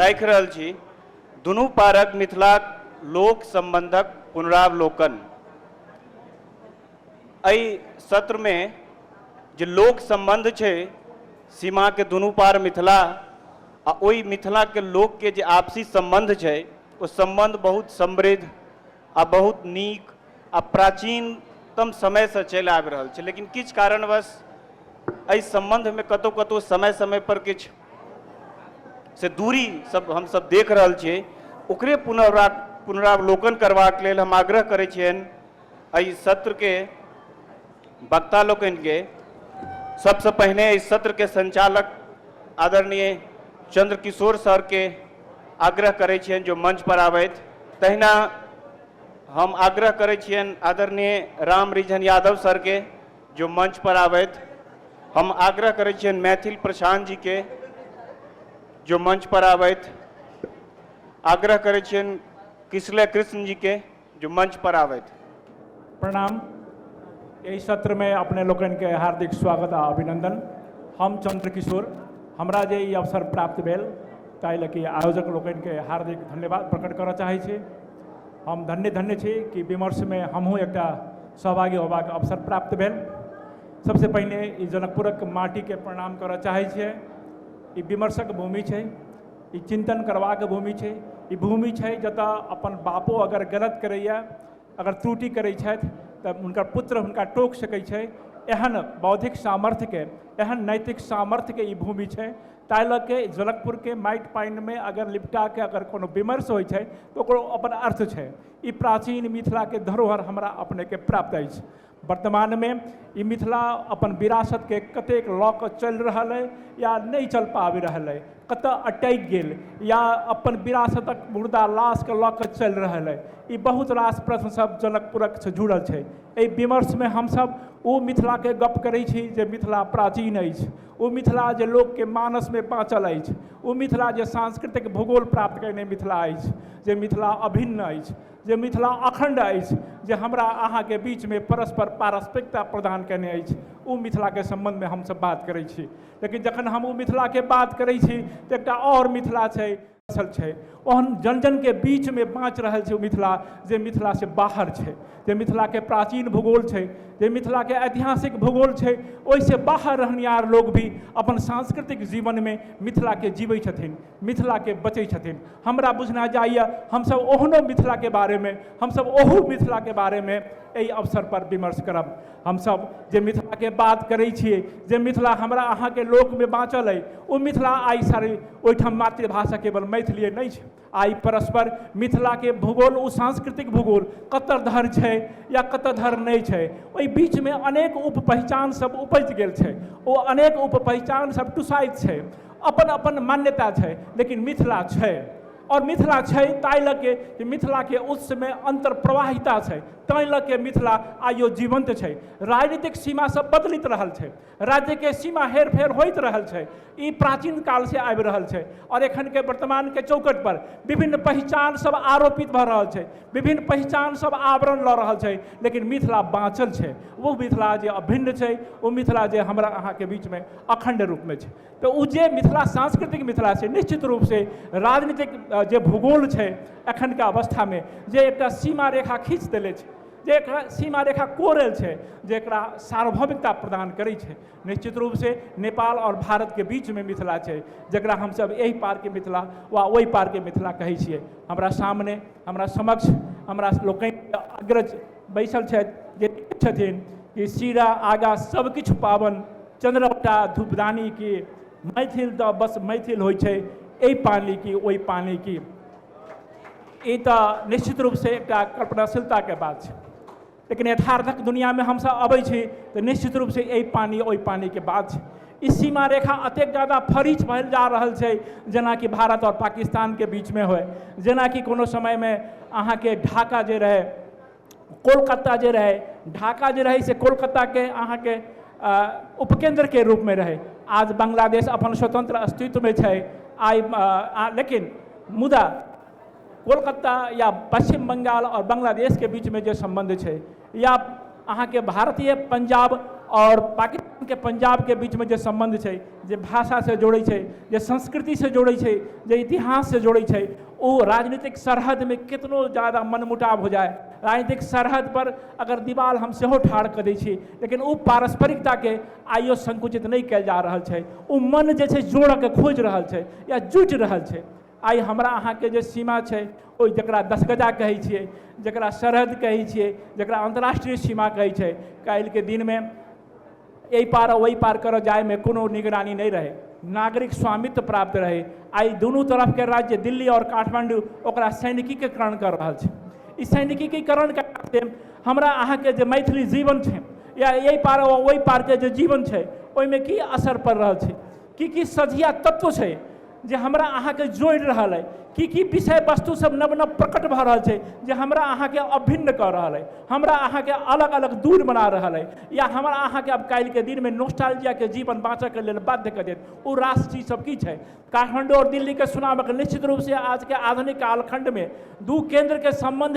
राखि रहल छी दुनू पारक मिथिलाक लोक संबंधक पुनरावलोकन। एहि सत्र में जे लोक संबंध छै सीमा के दुनू पार मिथिला आ ओहि मिथिला के लोक के जे आपसी संबंध छै ओ संबंध बहुत समृद्ध आ बहुत नीक आ प्राचीनतम समय से चलि आबि रहल छै, लेकिन किछु कारणवश एहि संबंध में कतौ कतौ समय समय पर किछु से दूरी सब हम सब देख रहल छियै। ओकरे पुनरावलोकन करबाक लेल हम आग्रह करै छियनि एहि सत्र के वक्ता लोकनि के। सबसे पहिने इस सत्र के संचालक आदरणीय चंद्रकिशोर सर के आग्रह करै छियनि जो मंच पर आबैत। तहिना हम आग्रह करै छियनि आदरणीय राम रिझन यादव सर के जो मंच पर आबैत। हम आग्रह करै छियनि मैथिल प्रशांत जी के जो मंच पर आबैत। आग्रह करै छियनि किशलय कृष्ण जी के जो मंच पर आबैत। प्रणाम। यही सत्र में अपने लोगन के हार्दिक स्वागत आ अभिनंदन। हम चंद्रकिशोर, हमरा जे ई अवसर प्राप्त भेल ताहि लए कि आयोजक लोगन के हार्दिक धन्यवाद प्रकट करऽ चाहै छी। हम धन्य छी कि विमर्श में हमहूँ एकटा सहभागी होबाक अवसर प्राप्त भेल। सबसे पहिने ई जनकपुरक माटी के प्रणाम करऽ चाहै छियै। ई विमर्शक भूमि छै, ई चिंतन करबाक भूमि छै, ई भूमि छै जतऽ अपन बापो अगर गलत करैया, अगर त्रुटि करै छथि तब उनकर पुत्र हुनका टोक सकै छै। एहन बौद्धिक सामर्थ्य के, एहन नैतिक सामर्थ्य के ई भूमि छै। ताहि लऽ के जनकपुर के माटि पानि में अगर लिपटा के अगर कोनो विमर्श होइ छै तो ओकरो अपन अर्थ छै। ई प्राचीन मिथिला के धरोहर हमरा अपने के प्राप्त अछि। वर्तमान में ई मिथिला अपन विरासत के कतेक लऽ कऽ चलि रहल है या नहीं चल पाबि रहल है, कतऽ अटकि गेल या अपन विरासतक मुर्दा लाश के लऽ कऽ चलि रहल है। ई बहुत रास प्रश्न सब जनकपुरक से जुड़ल छै। एहि विमर्श में हमसब ओ मिथिला के गप करै छी जे मिथिला प्राचीन अछि, ओ मिथिला जे लोक के मानस में बाँचल अछि, ओ मिथिला जे सांस्कृतिक भूगोल प्राप्त करने मिथिला अछि, जे मिथिला अभिन्न अछि, जे मिथिला अखंड अछि, जे हमरा अहाँ के बीच में परस्पर पारस्परिकता प्रदान करने अछि। ओ मिथिला के संबंध में हमसब बात करै छी। लेकिन जखन हम ओ मिथिला के बात करै छी तो एकटा और मिथिला छै, असल छै, ओहन जन जन के बीच में बाँच रहल छै। मिथिला जे मिथिला से बाहर छै, जे मिथिला के प्राचीन भूगोल छै, जे मिथिला के ऐतिहासिक भूगोल छै, ओहिसे बाहर रहनिहार लोग भी अपन सांस्कृतिक जीवन में मिथिला के जीवै छथिन, मिथिला के बचै छथिन। हमरा बुझना जाइए हमसब ओहनो मिथिला के बारे में, हमसब ओहू मिथिला के बारे में एहि अवसर पर विमर्श करब। हमसब जे मिथिला के बात करै छियै, जे मिथिला हमरा अहाँ के लोक में बाँचल अइ, ओ मिथिला आइ सारे ओहिठाम मातृभाषा केवल मैथिली नहीं छै। आई परस्पर मिथिला के भूगोल, ओ सांस्कृतिक भूगोल कतर धर छै या कतर धर नहीं छै, ओहि बीच में अनेक उप पहचान सब उपजि गेल छै। ओ अनेक उप पहचान सब टुसाइत छै, अपन अपन मान्यता छै, लेकिन मिथिला छै। और मिथिला छै ताहि लऽ के मिथिला के उस में अंतर प्रवाहिता छै, ताहि लऽ के मिथिला आइयो जीवंत छै। राजनीतिक सीमा सब बदलित रहल छै, राज्य के सीमा हेर फेर होइत रहल छै। ई प्राचीन काल से आबि रहल छै और एखन के वर्तमान के चौकट पर विभिन्न पहचान सब आरोपित भऽ रहल छै, विभिन्न पहचान सब आवरण लऽ रहल छै, लेकिन मिथिला बाँचल छै। वो मिथिला जे अभिन्न छै, वो मिथिला जे हमरा अहाँ के बीच में अखंड रूप में छै। तो ओ जे मिथिला सांस्कृतिक मिथिला छै, निश्चित रूप से राजनीतिक जे भूगोल छै एखन के अवस्था में जे एकटा सीमा रेखा खींच देले छै, जे एकरा सीमा रेखा कोरल छै, जे एकरा सार्वभौमिकता प्रदान करै छै। निश्चित रूप से नेपाल और भारत के बीच में मिथिला छै, जकरा हमसब एहि पार के मिथिला वा ओहि पार के मिथिला कहै छियै। हमरा सामने, हमरा समक्ष, हमरा लोकनि अग्रज बैसल छथि जे छथिन कि सीरा आगा सब किछु पावन, चंद्रवटा धूपदानी की, मैथिल तो बस मैथिल होइ छै, एहि पानी की ओहि पानी की। ई तो निश्चित रूप से एक कल्पनाशीलता के बात है, लेकिन यथार्थक दुनिया में हम सब अबै छी तो निश्चित रूप से यही पानी ओहि पानी के बात है। इस सीमा रेखा अतेक ज़्यादा फरीच भल जा रहल छै, जेना कि भारत और पाकिस्तान के बीच में होय, जेना कि कोनो समय में अहाँ के ढाका जे रहे, कोलकाता जे रहे, ढाका जे रहे से कोलकाता के अहाँ के उपकेंद्र के रूप में रहे। आज बांग्लादेश अपन स्वतंत्र अस्तित्व में छै आई, लेकिन मुदा कोलकाता या पश्चिम बंगाल और बांग्लादेश के बीच में जो संबंध है, या अहाँ के भारतीय पंजाब और पाकिस्तान के पंजाब के बीच में जे संबंध है, जे भाषा से जोड़े है, जे संस्कृति से जोड़े है, जे इतिहास से जोड़े है, वो राजनीतिक सरहद में कितनो ज़्यादा मनमुटाव हो जाए, राजनीतिक सरहद पर अगर दीवार हम सेहो ठाड़ कर दै छी, लेकिन वो पारस्परिकता के आइयो संकुचित नहीं कल जा रहा है। वो मन जे छै जोड़ के खोज रहा है या जुटि रहा है। आई हमरा अहाँ के जे सीमा है, ओ जकरा 10 गजा कहै छियै, जकरा सरहद कहै छियै, जकरा अंतर्राष्ट्रीय सीमा कहै छै, काल्हि के दिन में यही पार वही पार कर जाए में कोनो निगरानी नहीं रहे, नागरिक स्वामित्व प्राप्त रहे। आई दोनों तरफ के राज्य दिल्ली और काठमांडू ओकरा सैनिकीकरण कर रहा है। इस सैनिकीकरण के हमरा अहाँ के जे मैथिली जीवन है या यही पार वही पार के जे जीवन है, ओहिमे की असर पड़ रहा है, की सझिया तत्व है जे हमरा अहाँ के जोड़ रहा है, की विषय वस्तु सब नव नव प्रकट भ रहा है जे हमरा अहाँ के अभिन्न कर रहा है, हमरा अहाँ के अलग अलग दूर बना रहा है, या हमरा अहाँ के अब काल्हि के दिन में नोस्टाल्जिया के जीवन बाँचऽ के लेल बाध्य कर देत। वो राष्ट्र चीज सब की है, काठमांडू और दिल्ली के चुनाव निश्चित रूप से आज के आधुनिक कालखंड में दू केंद्र के संबंध,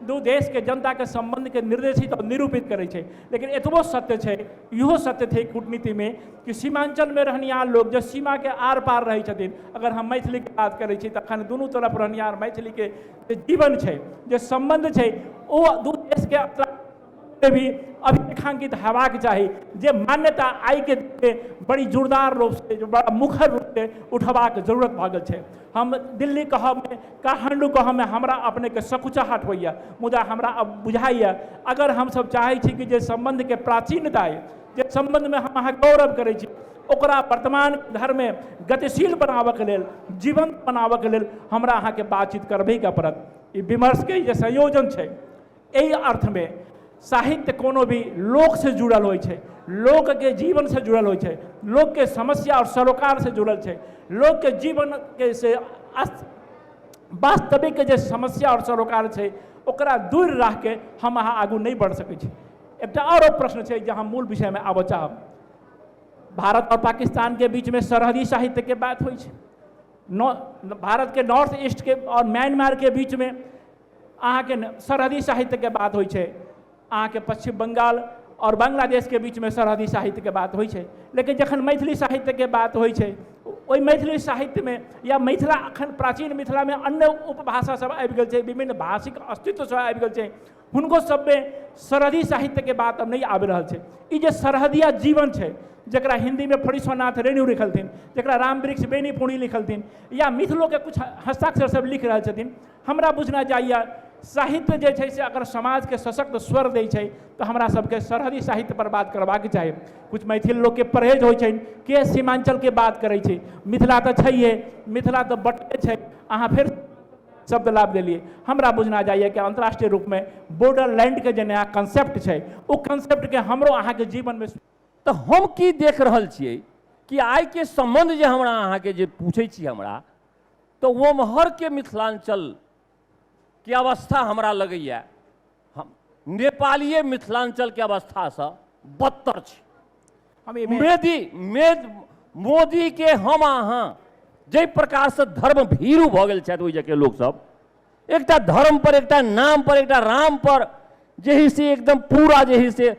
दू देश के जनता के संबंध के निर्देशित और निरूपित करे छे। लेकिन एतबो सत्य है, इहो सत्य थे कूटनीति में कि सीमांचल में रहनिहार लोग जो सीमा के आर पार रहे छथिन, अगर हम मैथिली के बात करै छी तखन दुनू तरफ रहनिहार मैथिली के जे जीवन है, जे संबंध है, वो दू देश के भी अभिलेखांकित हेबाक चाही, जे मान्यता आई के बड़ी जोरदार रूप से, जो बड़ा मुखर रूप से उठबाक जरूरत भागल है। हम दिल्ली कहब में, काठमांडू कहब में हमरा अपने के सकुचाहट होइया, मुदा हमरा अब बुझाइया अगर हम सब चाहे छी कि जे संबंध के प्राचीनता है, जे संबंध में हम अहाँ गौरव करै छी, ओकरा वर्तमान धर्म में गतिशील बनाबऽ के लेल, जीवंत बनाबऽ के लेल हमरा अहाँ के बातचीत करबे के पड़त। ई विमर्श के जे संयोजन है, एहि अर्थ में साहित्य कोनो भी लोक से जुड़ल होय छै, लोक के जीवन से जुड़ल होय छै, लोक के समस्या और सरोकार से जुड़ल छै, लोक के जीवन के से वास्तविक जे समस्या और सरोकार छै ओकरा दूर रह के हम अहाँ आगू नहीं बढ़ सकै छी। एकटा और प्रश्न छै जे हम मूल विषय में आबऽ चाहब। भारत और पाकिस्तान के बीच में सरहदी साहित्य के बात होय छै, भारत के नॉर्थ ईस्ट के और म्यांमार के बीच में अहाँ के सरहदी साहित्य के बात होय छै, अहाँ के पश्चिम बंगाल और बांग्लादेश के बीच में सरहदी साहित्य के बात होय छै। लेकिन जखन मैथिली साहित्य के बात होय छै, ओहि मैथिली साहित्य में या मिथिला अखन प्राचीन मिथिला में अन्य उपभाषा सब आबि गेल छै, विभिन्न भाषिक अस्तित्व सब आबि गेल छै, हुनको सब में सरहदी साहित्य के बात अब नहीं आबि रहल छै। ई जे सरहदिया जीवन छै, जकरा हिंदी में फणीश्वरनाथ रेणु लिखलथिन, जकरा रामवृक्ष बेनीपुरी लिखलथिन, या मिथिलो के कुछ हस्ताक्षर सब लिख रहल छथिन, हमरा बुझना चाहिए साहित्य जे छै से अगर समाज के सशक्त स्वर दै छै तो हमरा सबके सरहदी साहित्य पर बात करबाक चाही। कुछ मैथिल लोग के परहेज होइ छै के सीमांचल के बात करै छै, मिथिला तो छैहे, मिथिला तो बटले छै, अहाँ फिर शब्द लाभ देलिए। हमरा बुझना चाहिए कि अंतर्राष्ट्रीय रूप में बॉर्डर लैंड के जे नया कंसेप्ट है, वो कंसेप्ट के हमरो अहाँ के जीवन में तो हम की देख रहल छियै कि आइ के संबंध जे हमरा अहाँ के जे पूछै छी हमरा, तो वो महर के मिथिलांचल के अवस्था हमरा लगैया हम नेपालीय मिथिलांचल के अवस्था से बदतर छै। मोदी के हम अहाँ जे प्रकार से धर्म भीरू भ गेल छथि ओहि जगह लोग सब, एकटा धर्म पर, एकटा नाम पर, एकटा राम पर जेही से एकदम पूरा जेही से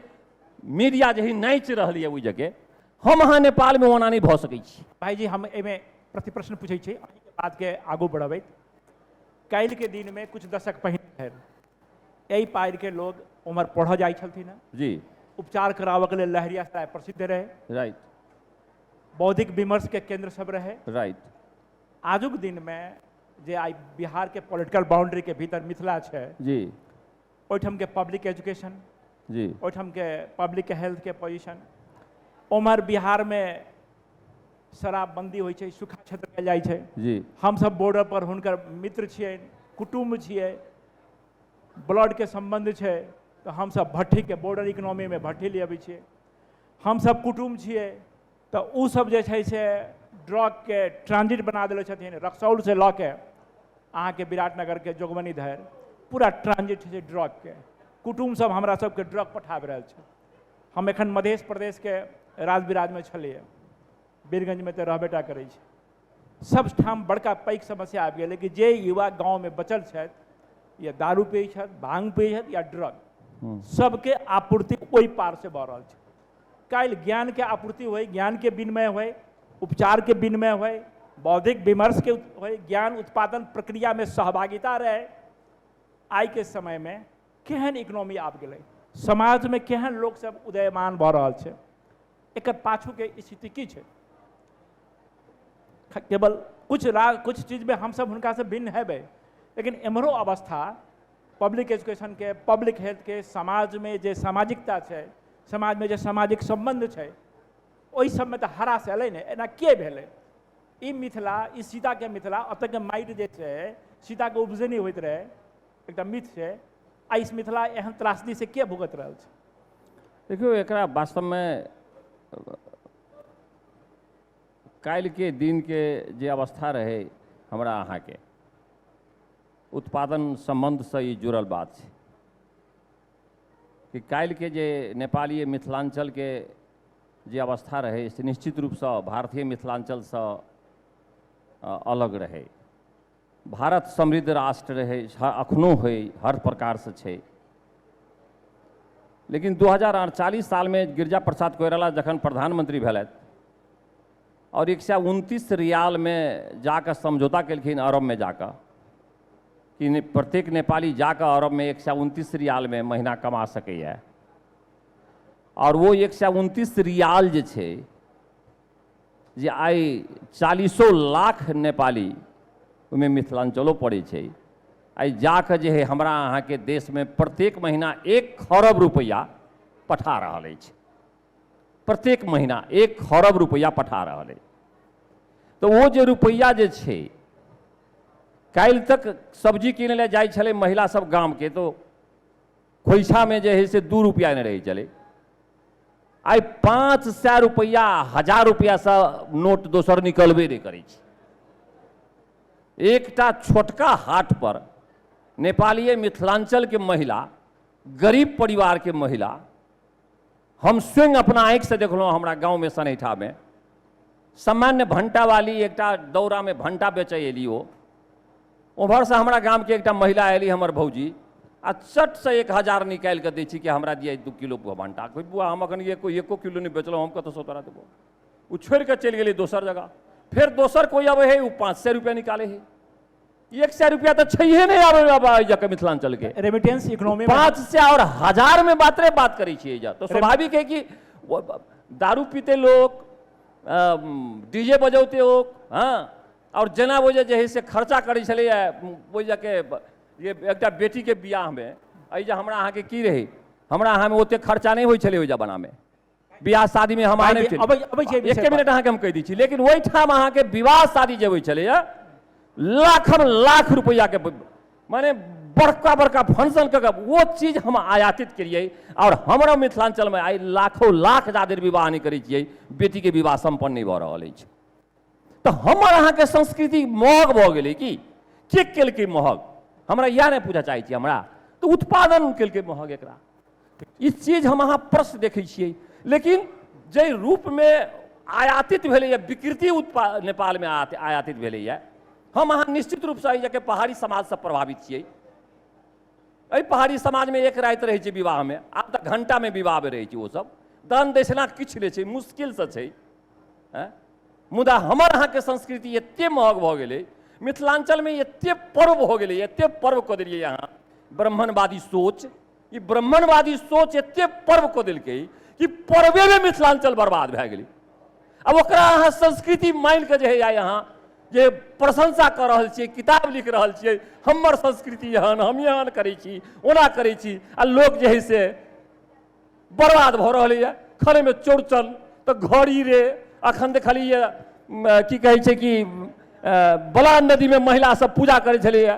मीडिया जेही नाचि रहल है ओहि जगह, हम अहाँ नेपाल में ओना नहीं भ सकै छी। भाई जी हम एमे प्रति प्रश्न पूछे छी, अहीं के बात के आगू बढ़ाबैत। काल्हि के दिन में कुछ दशक पहले यही पार के लोग उमर पढ़ जाय छलथिन जी, उपचार कराबऽ के लेल लहरियासराय प्रसिद्ध रहे, राइट, बौद्धिक विमर्श के केंद्र सब रहे, राइट। आजुक दिन में जे आई बिहार के पॉलिटिकल बाउंड्री के भीतर मिथिला छै जी, ओहिठाम के पब्लिक एजुकेशन जी, ओहिठाम के पब्लिक हेल्थ के पोजीशन, उमर बिहार में शराबबंदी होइ छै, सूखा क्षेत्र कयल जाइ छै जी, हम सब बॉर्डर पर हुनकर मित्र छियै, कुटुम्ब छियै, ब्लड के संबंध छै, तो हम सब भट्ठी के बॉर्डर इकोनॉमी में भट्ठी ले अबै छियै, हम सब कुटुम्ब छियै, तो उ सब जे छै से ड्रग के ट्रांजिट बना देले छथिन, रक्सौल से लऽ के अहाँ के विराटनगर के जोगबनी धरि पूरा ट्रांजिट छै ड्रग के, कुटुम्ब सब हमरा सबके ड्रग पठाबि रहल छै। हम एखन मध्य प्रदेश के राजबिराज में छलियै, बीरगंज में तो रहबेटा करै छै, सब ठाम बड़का पैघ समस्या आबि गेलै कि जे युवा गांव में बचल छथि या दारू पियै छथि, भांग पियै छथि या ड्रग, सबके आपूर्ति ओहि पार से भऽ रहल छै। काल ज्ञान के आपूर्ति हुए, ज्ञान के विनिमय हुए, उपचार के विनिमय हुए, बौद्धिक विमर्श के हुए, ज्ञान उत्पादन प्रक्रिया में सहभागिता रहे। आई के समय में केहन इकोनॉमी आबि गेलै, समाज में केहन लोग सब उदयमान भऽ रहल छै, एकर पाछू के स्थिति की छै? केवल कुछ चीज में हम सब हुनका से भिन्न हेबै, लेकिन एम्हरो अवस्था पब्लिक एजुकेशन के, पब्लिक हेल्थ के, समाज में जे सामाजिकता छै, समाज में जे सामाजिक संबंध छै, ओहि सब में तो हरास एलै ने। एना के भेलै? ई मिथिला, ई सीता के मिथिला, अतऽ के माटि जे छै, सीता के उपजनी होइत रहे, एकटा मिथ छै। आ इस मिथिला एहन त्रासदी से के भुगत रहल छै? देखियो, एकरा वास्तव में काल्हि के दिन के जे अवस्था रहे हमरा अहाँ के उत्पादन संबंध से ई जुड़ल बात छै कि काल्हि के जे नेपाली मिथिलांचल के जे अवस्था रहे से निश्चित रूप से भारतीय मिथिलांचल से अलग रहे। भारत समृद्ध राष्ट्र रहे, अखनो है, हर प्रकार से छै। लेकिन 2048 साल में गिरिजा प्रसाद कोइराला जखन प्रधानमंत्री भेलथि और 129 रियाल में जाकर समझौता केलखिन अरब में जाकर कि प्रत्येक नेपाली जाकर अरब में 129 रियाल में महीना कमा सकैए। और वो 129 रियाल जे छै, जे आई 40 लाख नेपाली ओहिमे मिथिलांचलो पड़े छै, आई जाकर जे है हमरा अहाँ के देश में प्रत्येक महीना 1 खरब रुपया पठा रहा है। प्रत्येक महीना 1 खरब रुपया पठा रहा है। तो वो जो रुपया जे छै, काल्हि तक सब्जी किने ले जाइ छलै महिला सब गांव के, तो खोइछा में जे है से 2 रुपया नहीं रही चले। आई 500 रुपया, 1000 रुपया से नोट दोसर निकलबे नहीं करै छै। एकटा छोटका हाट पर नेपाली मिथिलांचल के महिला, गरीब परिवार के महिला, हम स्वयं अपना आँखि से देखलहुँ हमरा गांव में सनैठा में, सामान्य भंटा वाली एकटा दौरा में भंटा बेचे एली। वो उम्हर से हमरा गांव के एकटा महिला एली, हमर भौजी, आ चट से 1000 निकाल के दै छी कि हमरा दिया 2 किलो भंटा। कोई बुआ हम अखन एको किलो नहीं बेचलहुँ, हम कतऽ से तोरा देबो? वो छोड़ के चल गेली दोसर जगह। फिर दोसर कोई आवे है, वो 500 रुपया निकाले है। 100 रुपया तो छैहे नहीं आवे मिथिलांचल के रेमिटेंस इकोनॉमी 500 और 1000 में बात करी छियै। तो स्वाभाविक है कि दारू पीते लोग, डीजे बजौते लोग, हाँ, और जना वो जे है से खर्चा करै छलै वो जाके ये एकटा बेटी के बियाह में, अइजा हमरा अहाँ के की रही, हमरा अहाँ में ओते खर्चा नहीं होइ छलै ओइजा बना में, बियाह शादी में हम आने एक मिनट अहाँ के हम कह दी छी। लेकिन वही ठाम अहाँ के विवाह शादी जे होइ छलै लाखन लाख रुपया के, माने बड़का बड़का फंक्शन के वो चीज हम आयातित करिए। और हमारा मिथिलांचल में आई लाखों लाख ज्यादा विवाह नहीं करै छियै, बेटी के विवाह संपन्न नहीं भऽ रहल अछि। तो हमर अहाँ के संस्कृति महग भऽ गेलै कि के केलकै महग? हमरा इएह नहीं पूछा चाहै छी हमरा, तो उत्पादन केलकै महग एकरा। ई चीज हम अहाँ प्रश्न देखै छियै। लेकिन जे रूप में आयातित भेलैए, विकृति नेपाल में आयातित भेलैए, हम अहाँ निश्चित रूप से एहि पहाड़ी समाज से प्रभावित छियै। एहि पहाड़ी समाज में एक राति रहै छै विवाह में, आब तऽ घंटा में विवाह में रहै छै। वो सब दान दक्षिणा किछु नहि छै, मुश्किल से छै। मुदा हमर अहाँ के संस्कृति एते महग भऽ गेलै, मिथिलांचल में एते पर्व हो गेलै, एते पर्व कऽ देलियै अहाँ। ब्राह्मणवादी सोच, ई ब्राह्मणवादी सोच एते पर्व कऽ देलकै कि पर्वे में मिथिलांचल बर्बाद भए गेलै। अब ओकरा अहाँ संस्कृति मानि कऽ जे है यहाँ जे प्रशंसा कर रहल छियै, किताब लिख रहल छियै, हमर संस्कृति एहन, हम एहन करै छी, ओना करै छी, आ लोग जे है से बर्बाद भऽ रहलै है। खरे में चौड़चन तो घड़ी रे, अखन देखलिए की कहै छै कि बलान नदी में महिला सब पूजा करै छलैए।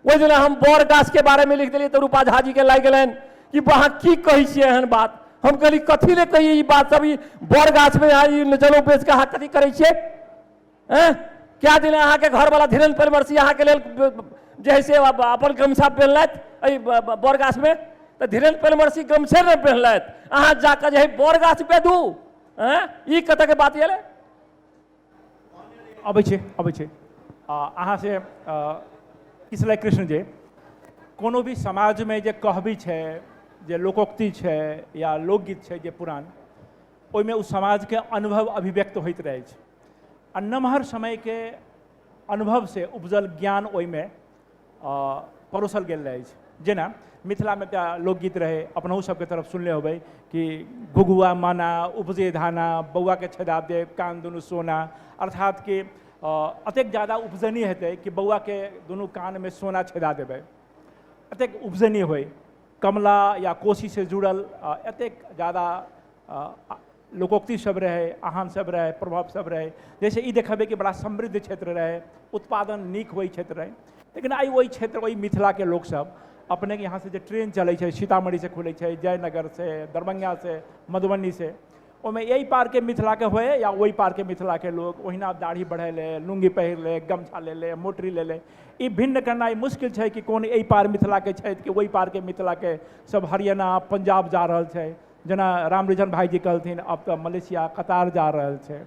ओहि दिन हम बर गाछ के बारे में लिख देलियै तऽ रूपा झा जी के लागि गेलनि कि अहाँ की कहै छियै एहन बात। हम कहली कथी ले कहिए ई बात सब, ई बर गाछ में जलो बेच के अहाँ कथी करै छियै? क्या दिन अहाँ के घर वाला धीरेन्द्र परमर्शी अहाँ के लेल जे है से अपन गमछा पहनलथि बर गाछ में, तो धीरेन्द्र परमर्शी गमछे नहीं पहनलथि, अहाँ जाकर जे है बर गाछ बेदू। ई कतऽ के बात ये? अबै छै अहाँ से किसलै कृष्ण जी, कोनो भी समाज में जे कहबी छै, जे लोकोक्ति छै या लोकगीत छै जे पुरान, ओहिमे उस समाज के अनुभव अभिव्यक्त होइत रहे छै आ नमहर समय के अनुभव से उपजल ज्ञान ओहिमे परोसल गेल रहे छै। जेना मिथिला में एकटा लोकगीत रहे, अपनहु सबके तरफ सुनले होबै कि गुगुआ माना उपजे धाना बौआ के छेदा दे कान दुनू सोना, अर्थात कि अतेक ज़्यादा उपजनी हेतै कि बौआ के दुनू कान में सोना छेदा देबै, अतेक उपजनी होय। कमला या कोशी से जुड़ल एतेक ज़्यादा लोकोक्ति सब रहे, आहान सब रहे, प्रभाव सब रहे, जैसे ई देखबे कि बड़ा समृद्ध क्षेत्र रहे, उत्पादन नीक होई क्षेत्र रहे। लेकिन आई वही क्षेत्र, वही मिथिला के लोग सब अपने के यहाँ से जो ट्रेन चले छै, सीतामढ़ी से खुले छै, जयनगर से, दरभंगा से, मधुबनी से, ओमे यही पार के मिथिला के होए या वही पार के मिथिला के लोग ओहिना दाढ़ी बढ़े ले, लुंगी पहिर ले, गमछा ले ले, मोटरी ले ले। ई भिन्न करना मुश्किल है कि कौन यही पार मिथिला के छै कि वही पार के मिथिला के सब हरियाणा पंजाब जा रहल छै। जना रामरिजन भाई जी कहलथिन अब तो मलेशिया कतार जा रहल छै।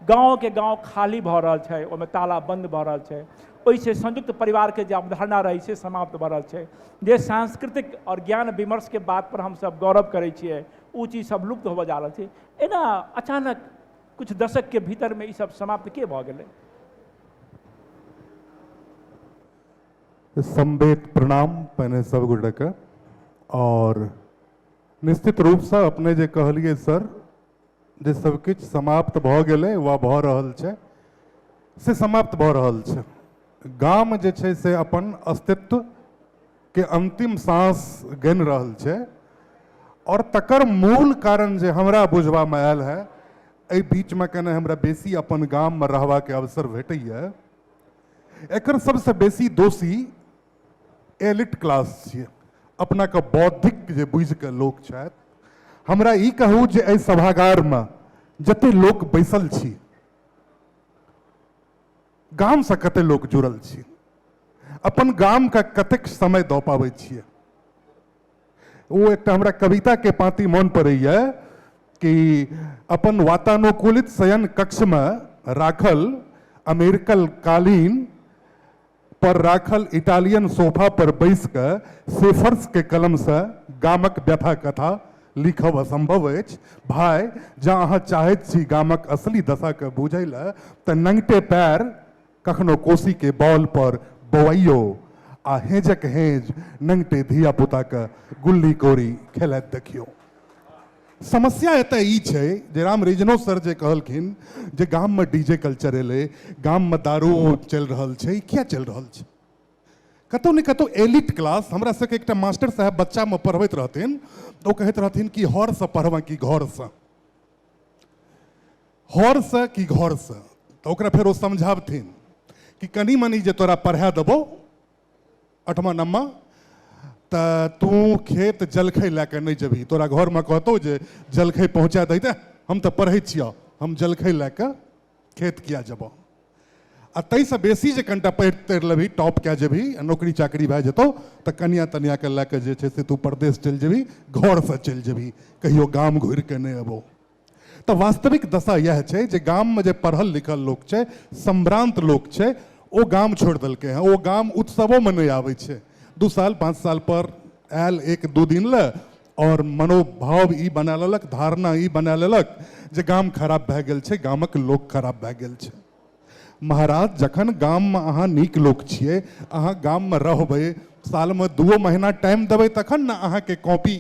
गाँव के गाँव खाली भ रहल छै, ओमे ताला बंद भ रहल छै। ओहिसे संयुक्त परिवार के जो अवधारणा रही से समाप्त भ रहल छै। जे सांस्कृतिक और ज्ञान विमर्श के बात पर हम सब गौरव करै छियै, उ चीज सब लुप्त होबे जा रहल छै। एना अचानक कुछ दशक के भीतर में ई सब समाप्त के भ गेलै? संवेद प्रणाम पहिने सब गोटे के। और निश्चित रूप से अपने जे कहलिए सर, जे सब किछ समाप्त भ गेलै वा भ रहल छै से समाप्त भ रहल छै। गाम जे छै से अपन अस्तित्व के अंतिम सांस गनि रहल छै और तकर मूल कारण जे हमरा बुझबा में आयल है, एहि बीच में कने हमरा बेसी अपन गाम में रहबा के अवसर भेटैया, एकर सबसे बेसी दोषी एलिट क्लास छियै, अपना के बौद्धिक जे बुझ के लोक छथि। हमरा ई कहू जे एहि सभागार में जते लोक बैसल छी, गाम से कते लोक जुड़ल छी, अपन गाम का कतेक समय दऽ पाबै छियै? वो एक हमरा कविता के पाती मन पड़ैया कि अपन वातानुकूलित शयन कक्ष में राखल अमेरिकन कालीन पर राखल इटालियन सोफा पर बैस के सेफर्स के कलम से गामक व्यथा कथा लिखब असंभव अछि। भाई जँ अहाँ चाहैत छी गामक असली दशा के बुझै लए तऽ नंगटे पैर कखनो कोसी के बॉल पर बौआइयो आ हेजक हेज नंगटे धिया पुता के गुल्ली कोरी खेलैत देखियो। समस्या एतऽ ई छै जे राम रिजनो सर जे कहलखिन जे गाम में डीजे कल्चर एलै, गाम में दारू चल रहल छै, क्या चल रहल छै? कतौ ने कतौ एलिट क्लास। हमरा सबके एकटा मास्टर साहब बच्चा में पढ़बैत रहथिन, ओ कहैत रहथिन कि हर से पढ़ब कि घर से, हर से कि घर से। तो ओकरा फेर ओ समझाबथिन कि कनी मनी जे तोरा पढ़ा देबो 8वां 9वां तऽ तू खेत जलखै लए के नहीं जेबही। तोरा घर में कहतौ जे जलखै पहुँचा दैते, हम तो पढ़ै छियौ, हम जलखै लए के खेत किया जेबो। आ ताहिसँ बेसी जे कनिटा पढ़ि तढ़ि लेबही, टॉप कए जेबही, नौकरी चाकरी भए जेतौ तऽ कनिया तनिया के लए के जे छै से तू परदेश चलि जेबही, घर से चलि जेबही, कहियो गाम घुरि के नहीं अबो। तऽ वास्तविक दशा यह छै जे गाम में जे पढ़ल लिखल लोक छै, संभ्रांत लोक छै, ओ गाम छोड़ि देलकै हैं। ओ गाम उत्सवों में नहीं आबै छै, 2 साल 5 साल पर आयल 1-2 दिन ले और मनोभाव ई बना लेलक, धारणा ई बना लेलक जे गाम खराब भए गेल छै, गामक लोक खराब भए गेल छै। महाराज जखन गाम में अहाँ नीक लोक छियै, अहाँ गाम में रहबै, साल में 2 महीना टाइम देबै तखन ने अहाँ के कॉपी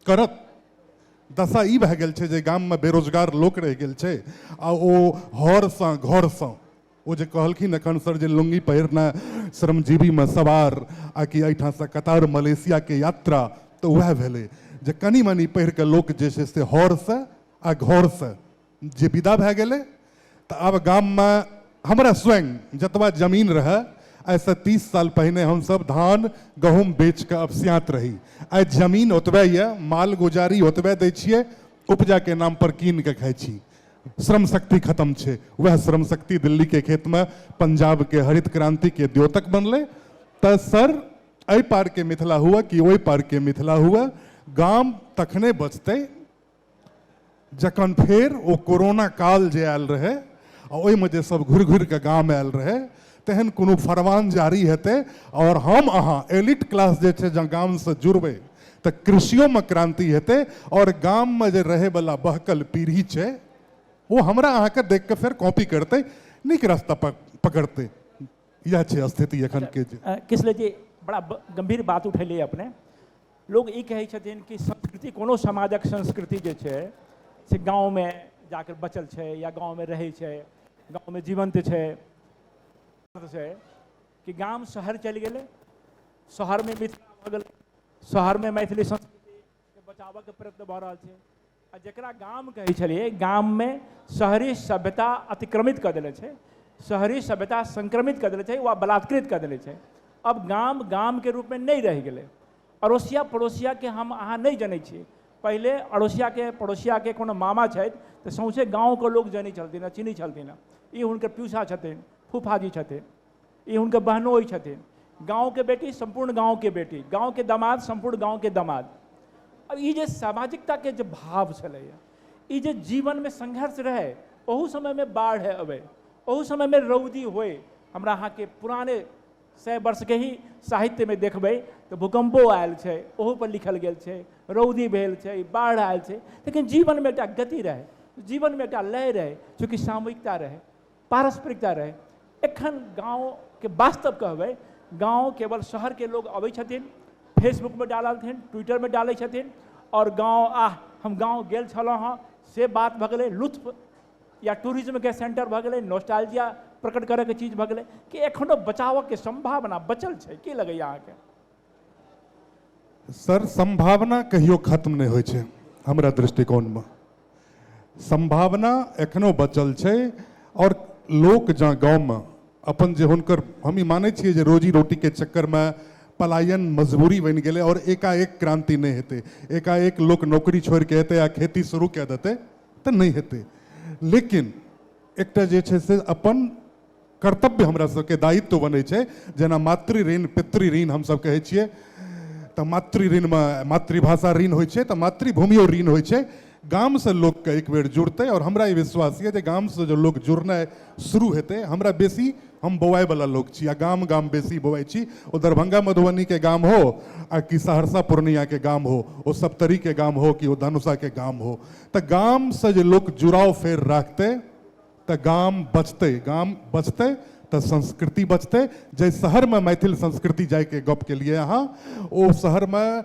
करत। दशा ई भए गेल छै जे गाम में बेरोजगार लोक रहि गेल छै आ ओ हर सँ घर सँ ओ जे कहलखिन एखन सर जे लुंगी पहिरना श्रमजीवी में सवार आ कि एहिठाम से कतार मलेशिया के यात्रा, तो वह भेलै जे कनी मनी पहिर के लोक जे छै से हर से आ घर से जे विदा भए गेलै। तऽ आब गाम में हमरा स्वयं जतबा जमीन रहे, आइ से 30 साल पहिने हम सब धान गहूम बेच के अफसियात रही। आइ जमीन ओतबे ये, माल गुजारी ओतबे दै छियै, उपजा के नाम पर कीन के खाइ छी। श्रम शक्ति खत्म छै। वह श्रम शक्ति दिल्ली के खेत में पंजाब के हरित क्रांति के द्योतक बनले। तऽ सर एहि पार के मिथिला हुआ कि ओहि पार के मिथिला हुआ, गाम तखने बचतै जखन फेर ओ कोरोना काल जे आयल रहे आ ओहिमे जे सब घुरि घुरि के गाम आयल रहे, तेहन कोनो फरमान जारी हेतै और हम अहाँ एलिट क्लास जे छै जँ गाम से जुड़बै तो कृषियों में क्रांति हेतै और गाम में जे रहे वाला बहकल पीढ़ी छे वो हमरा अहाँ के देख के फिर कॉपी करते, नीक रास्ता पकड़ते। यह छे स्थिति एखन के। किसले जी बड़ा गंभीर बात उठेलिए अपने। लोग ई कहै छथिन कि संस्कृति, कोनो समाजक संस्कृति जे छै से गाँव में जाकर बचल छै या गाँव में रहै छै, गाँव में जीवंत छै कि गाम शहर चलि गेलै, शहर में मिथिला भऽ गेलै, शहर में मैथिली संस्कृति के बचावऽ के प्रयत्न भऽ रहल छै। आ जकरा गाम कहै छलिए, गाम में शहरी सभ्यता अतिक्रमित कऽ देने छै, शहरी सभ्यता संक्रमित कर देने, वा बलात्कृत कर देने। अब गाम गाम के रूप में नहीं रह गए। अड़ोसिया पड़ोसिया के हम अहाँ नहीं जनै छी। पहले अड़ोसिया के पड़ोसिया के कोनो मामा छथि तो सौंसे गाँव के लोग जनै छलथिन, चिन्है छलथिन। ई हुनकर पियूसा छथिन, फूफाजी छथिन, ई हुनकर बहनोई छथिन। गाँव के बेटी संपूर्ण गाँव के बेटी, गाँव के दामाद संपूर्ण गाँव के दामाद। अब ई जे सामाजिकता के जो भाव छलै, ई जे जीवन में संघर्ष रहे, ओहू समय में बाढ़ अबे, ओहू समय में रौदी होए। हमरा अहाँ के पुराने 100 वर्ष के ही साहित्य में देखबै तो भूकंपो आयल छै, ओहू पर लिखल गेल छै, रौदी भेल छै, बाढ़ आयल छै, लेकिन जीवन में एकटा गति रहे, जीवन में एकटा लय रहे, चूँकि सामूहिकता रहे, पारस्परिकता रहे। एखन गाँव के वास्तव कहबै, गाँव केवल शहर के लोग अबै छथिन, फेसबुक में डालथिन, ट्विटर में डालै छथिन, और गाँव हम गाँव गेल छलहुँ हँ से बात भऽ गेलै, लुत्फ या टूरिज्म के सेंटर भऽ गेलै, नॉस्टैल्जिया प्रकट करे के चीज भऽ गेलै, कि एखनो बचाव के संभावना बचल छै। की लगैया अहाँ के? सर, संभावना कहियो खत्म नहीं होय छै हमरा दृष्टिकोण में। संभावना एखनो बचल छै, और लोक जहाँ गाँव में अपन जे हुनकर, हम ई मानै छियै जे रोजी रोटी के चक्कर में पलायन मजबूरी बन गेलै, और एकाएक क्रांति नहीं हेतै, एकाएक लोक नौकरी छोड़ के हेतै या खेती शुरू कऽ देतै तो नहीं हेतै। लेकिन एकटा जे छै से अपन कर्तव्य हमरा सबके दायित्व बनै छै। जेना मातृ ऋण पितृ ऋण हम सब कहै छियै, तो मातृ ऋण में मातृभाषा ऋण होइ छै, तो मातृभूमियो ऋण होइ छै। गाम से लोग के एक बेर जुड़ते, और हमरा ई विश्वास है जे गाम से जो लोग जुड़नाइ शुरू हेतै। हमरा बेसी हम बौआए वाला लोग छी, आ गाम गाम बेसी बौआए छी। ओ दरभंगा मधुबनी के गाम हो, आ कि सहरसा पूर्णिया के गाम हो, ओ सप्तरी के गाम हो, कि ओ धनुषा के गाम हो, तो गाम से जो लोग जुड़ाव फेर राखते तो गाम बचते, गाम बचते तो संस्कृति बचते। जे शहर में मैथिल संस्कृति जाए के गप के लिए अहाँ, ओ शहर में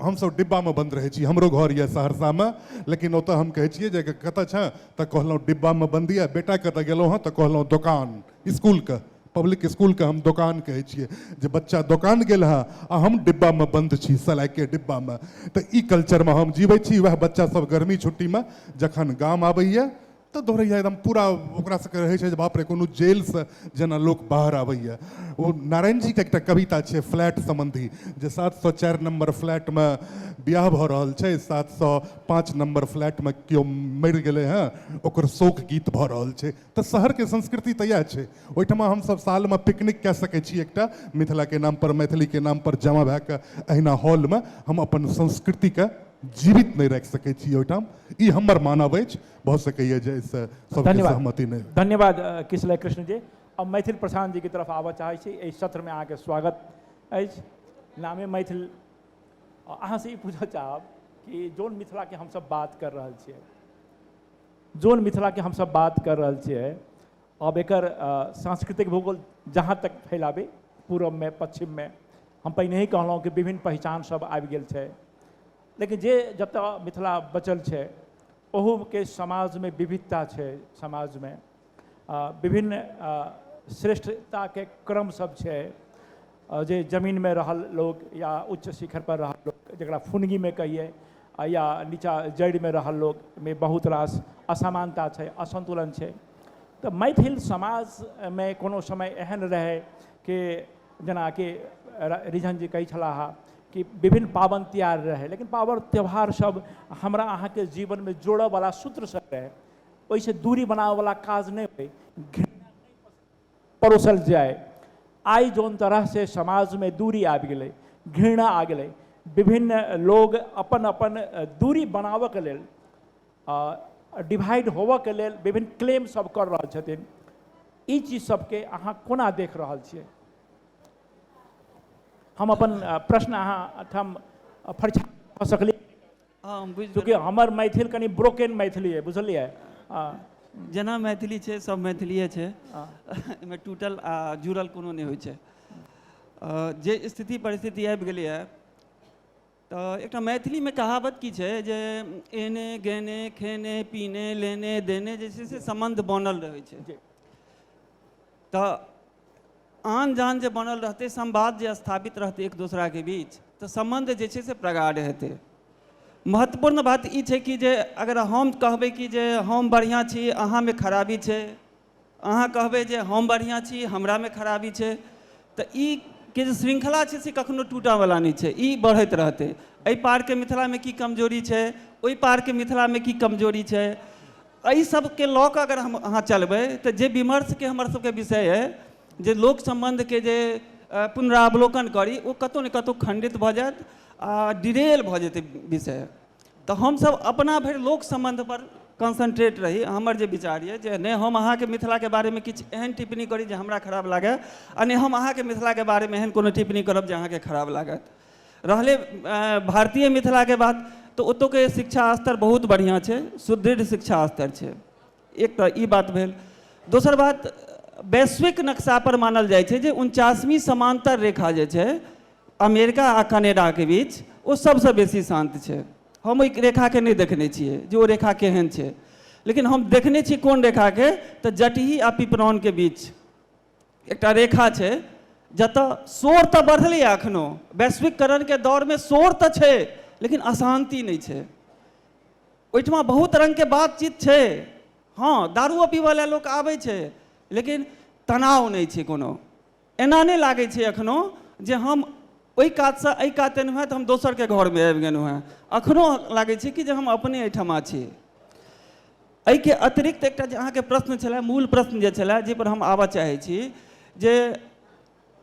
हम सब डिब्बा में बंद रहे छी। हमरो घर ये सहरसा में, लेकिन ओतऽ हम कहै छियै जे कतऽ छ तऽ कहलहुँ डिब्बा में बंद यऽ। बेटा कतऽ गेलहुँ हँ तऽ कहलहुँ दोकान, स्कूल के, पब्लिक स्कूल के हम दोकान कहै छियै। जे बच्चा दोकान गेल हँ आ हम डिब्बा में बंद छी, सलाइ के डिब्बा में। तऽ ई कल्चर में हम जीवै छी। वएह बच्चा सब गर्मी छुट्टी में जखन गाम आबैया तो दोहरैया एकदम पूरा, ओकरा सबके रहै छै जे बाप रे कोनो जेल से जेना लोक बाहर आबैया। ओ नारायण जी के एकटा कविता छै फ्लैट संबंधी, जे 704 नंबर फ्लैट में बियाह भऽ रहल छै, 705 नंबर फ्लैट में केओ मरि गेलै हँ, ओकर शोक गीत भऽ रहल छै। तऽ शहर के संस्कृति तऽ इएह छै। ओहिठमा हमसब साल में पिकनिक कऽ सकै छी, एकटा मिथिला के नाम पर, मैथिली के नाम पर जमा भऽ कऽ अहिना हॉल में हम अपन संस्कृति के जीवित नहीं रख सकै छी ओहिठाम। ई हमर मानब अछि, भऽ सकैया जे इससे सबके सहमति नहीं। धन्यवाद किसलय कृष्ण जी। अब मैथिल प्रशांत जी की तरफ आबऽ चाहै छी। एहि सत्र में अहाँके स्वागत अछि। नामे मैथिल, अहाँ से ई पूछऽ चाहब कि जोन मिथिला के हम सब बात कर रहल छियै, जोन मिथिला के हम सब बात कर रहल छियै, अब एकर सांस्कृतिक भूगोल जहाँ तक फैलाबे, पूर्व में पश्चिम में, हम पहिने ही कहलहुँ कि विभिन्न पहचान सब आबि गेल छै। लेकिन जे जतऽ मिथिला बचल छै, ओहू के समाज में विविधता छै। समाज में विभिन्न श्रेष्ठता के क्रम सब छै। जे जमीन में रहल लोग या उच्च शिखर पर रहल लोग, जकरा फुनगी में कहिए, या नीचा जड़ि में रहल लोग में बहुत रास असमानता छै, असंतुलन छै। तो मैथिल समाज में कोनो समय एहन रहे कि जेना कि रिझन जी कहै छलाह कि विभिन्न पावन त्योहार रहे, लेकिन पावन त्यौहार सब हमरा अहाँ के जीवन में जोड़े वाला सूत्र सब रहे। ओइसे दूरी बनावे वाला काज नहीं होय, परोसल जाए। आई जोन तरह से समाज में दूरी आ गए, घृणा आ गए, विभिन्न लोग अपन अपन दूरी बनावे के लेल, डिवाइड होवे के लेल विभिन्न क्लेम सब कर रहल छथिन। ई चीज सबके अहाँ कोना देख रहल छियै? हम अपन प्रश्न अहाँ ठाम फरछा कह सकली हाँ हम बुझि चूँकि हमर मैथिल कनि ब्रोकन मैथिली है बुझलिए जेना मैथिली छै सब मैथिलिए छै एहिमे टूटल आ जुड़ल कोनो नहि होइ छै जे स्थिति परिस्थिति आबि गेलैए तऽ एकटा मैथिलीमे कहावत की छै जे एने गेने खेने पीने लेने देने जे छै से सम्बन्ध बनल रहै छै तऽ आन जान जे बनल रहतै संवाद जे स्थापित रहतै एक दोसराके बीच तऽ सम्बन्ध जे छै से प्रगाढ़ हेतै महत्वपूर्ण बात ई छै कि जे अगर हम कहबै कि जे हम बढ़िआँ छी अहाँमे खराबी छै अहाँ कहबै जे हम बढ़िआँ छी हमरामे खराबी छै तऽ ई के जे श्रृंखला छै से कखनो टूटऽवला नहि छै ई बढ़ैत रहतै एहि पारके मिथिलामे की कमजोरी छै ओहि पारके मिथिलामे की कमजोरी छै एहि सबके लऽ कऽ अगर हम अहाँ चलबै तऽ जे विमर्शके हमर सबके विषय अइ जे लोक सम्बन्धके जे पुनरावलोकन करी ओ कतहु ने कतहु खण्डित भऽ जायत आ डिरेल भऽ जेतै विषय तऽ हमसब अपना भरि लोक सम्बन्धपर कॉन्सेंट्रेट रही हमर जे विचार यऽ जे नहि हम अहाँके मिथिलाके बारेमे किछु एहन टिप्पणी करी जे हमरा खराब लागय आ नहि हम अहाँके मिथिलाके बारेमे एहन कोनो टिप्पणी करब जे अहाँके खराब लागत रहलै भारतीय मिथिलाके बात तऽ ओतौके शिक्षा स्तर बहुत बढ़िआँ छै सुदृढ़ शिक्षा स्तर छै एक तऽ ई बात भेल दोसर बात वैश्विक नक्शा पर मानल जाइ छै जे 49वीं समांतर रेखा जे छै अमेरिका आ कनाडाके बीच ओ सबसँ बेसी शांत छै हम ओहि रेखाके नहि देखने छियै जे ओ रेखा केहन छै लेकिन हम देखने छी कोन रेखाके तऽ जटही आ पिपरौनके बीच एकटा रेखा छै जतऽ शोर तऽ बढ़लैए एखनो वैश्विकरणके दौरमे शोर तऽ छै लेकिन अशांति नहि छै ओहिठमा बहुत रङ्गके बातचीत छै हाँ दारूओ पीबऽ लए लोक आबै छै लेकिन तनाव नहि छै कोनो एना नहि लागै छै एखनो जे हम ओहि कातसँ एहि कात एलहुँ हेँ तऽ हम दोसरके घरमे आबि गेलहुँ हेँ एखनो लागै छै कि जे हम अपने एहिठमा छी एहिके अतिरिक्त एकटा जे अहाँके प्रश्न छलए मूल प्रश्न जे छलए जाहिपर हम आबऽ चाहै छी जे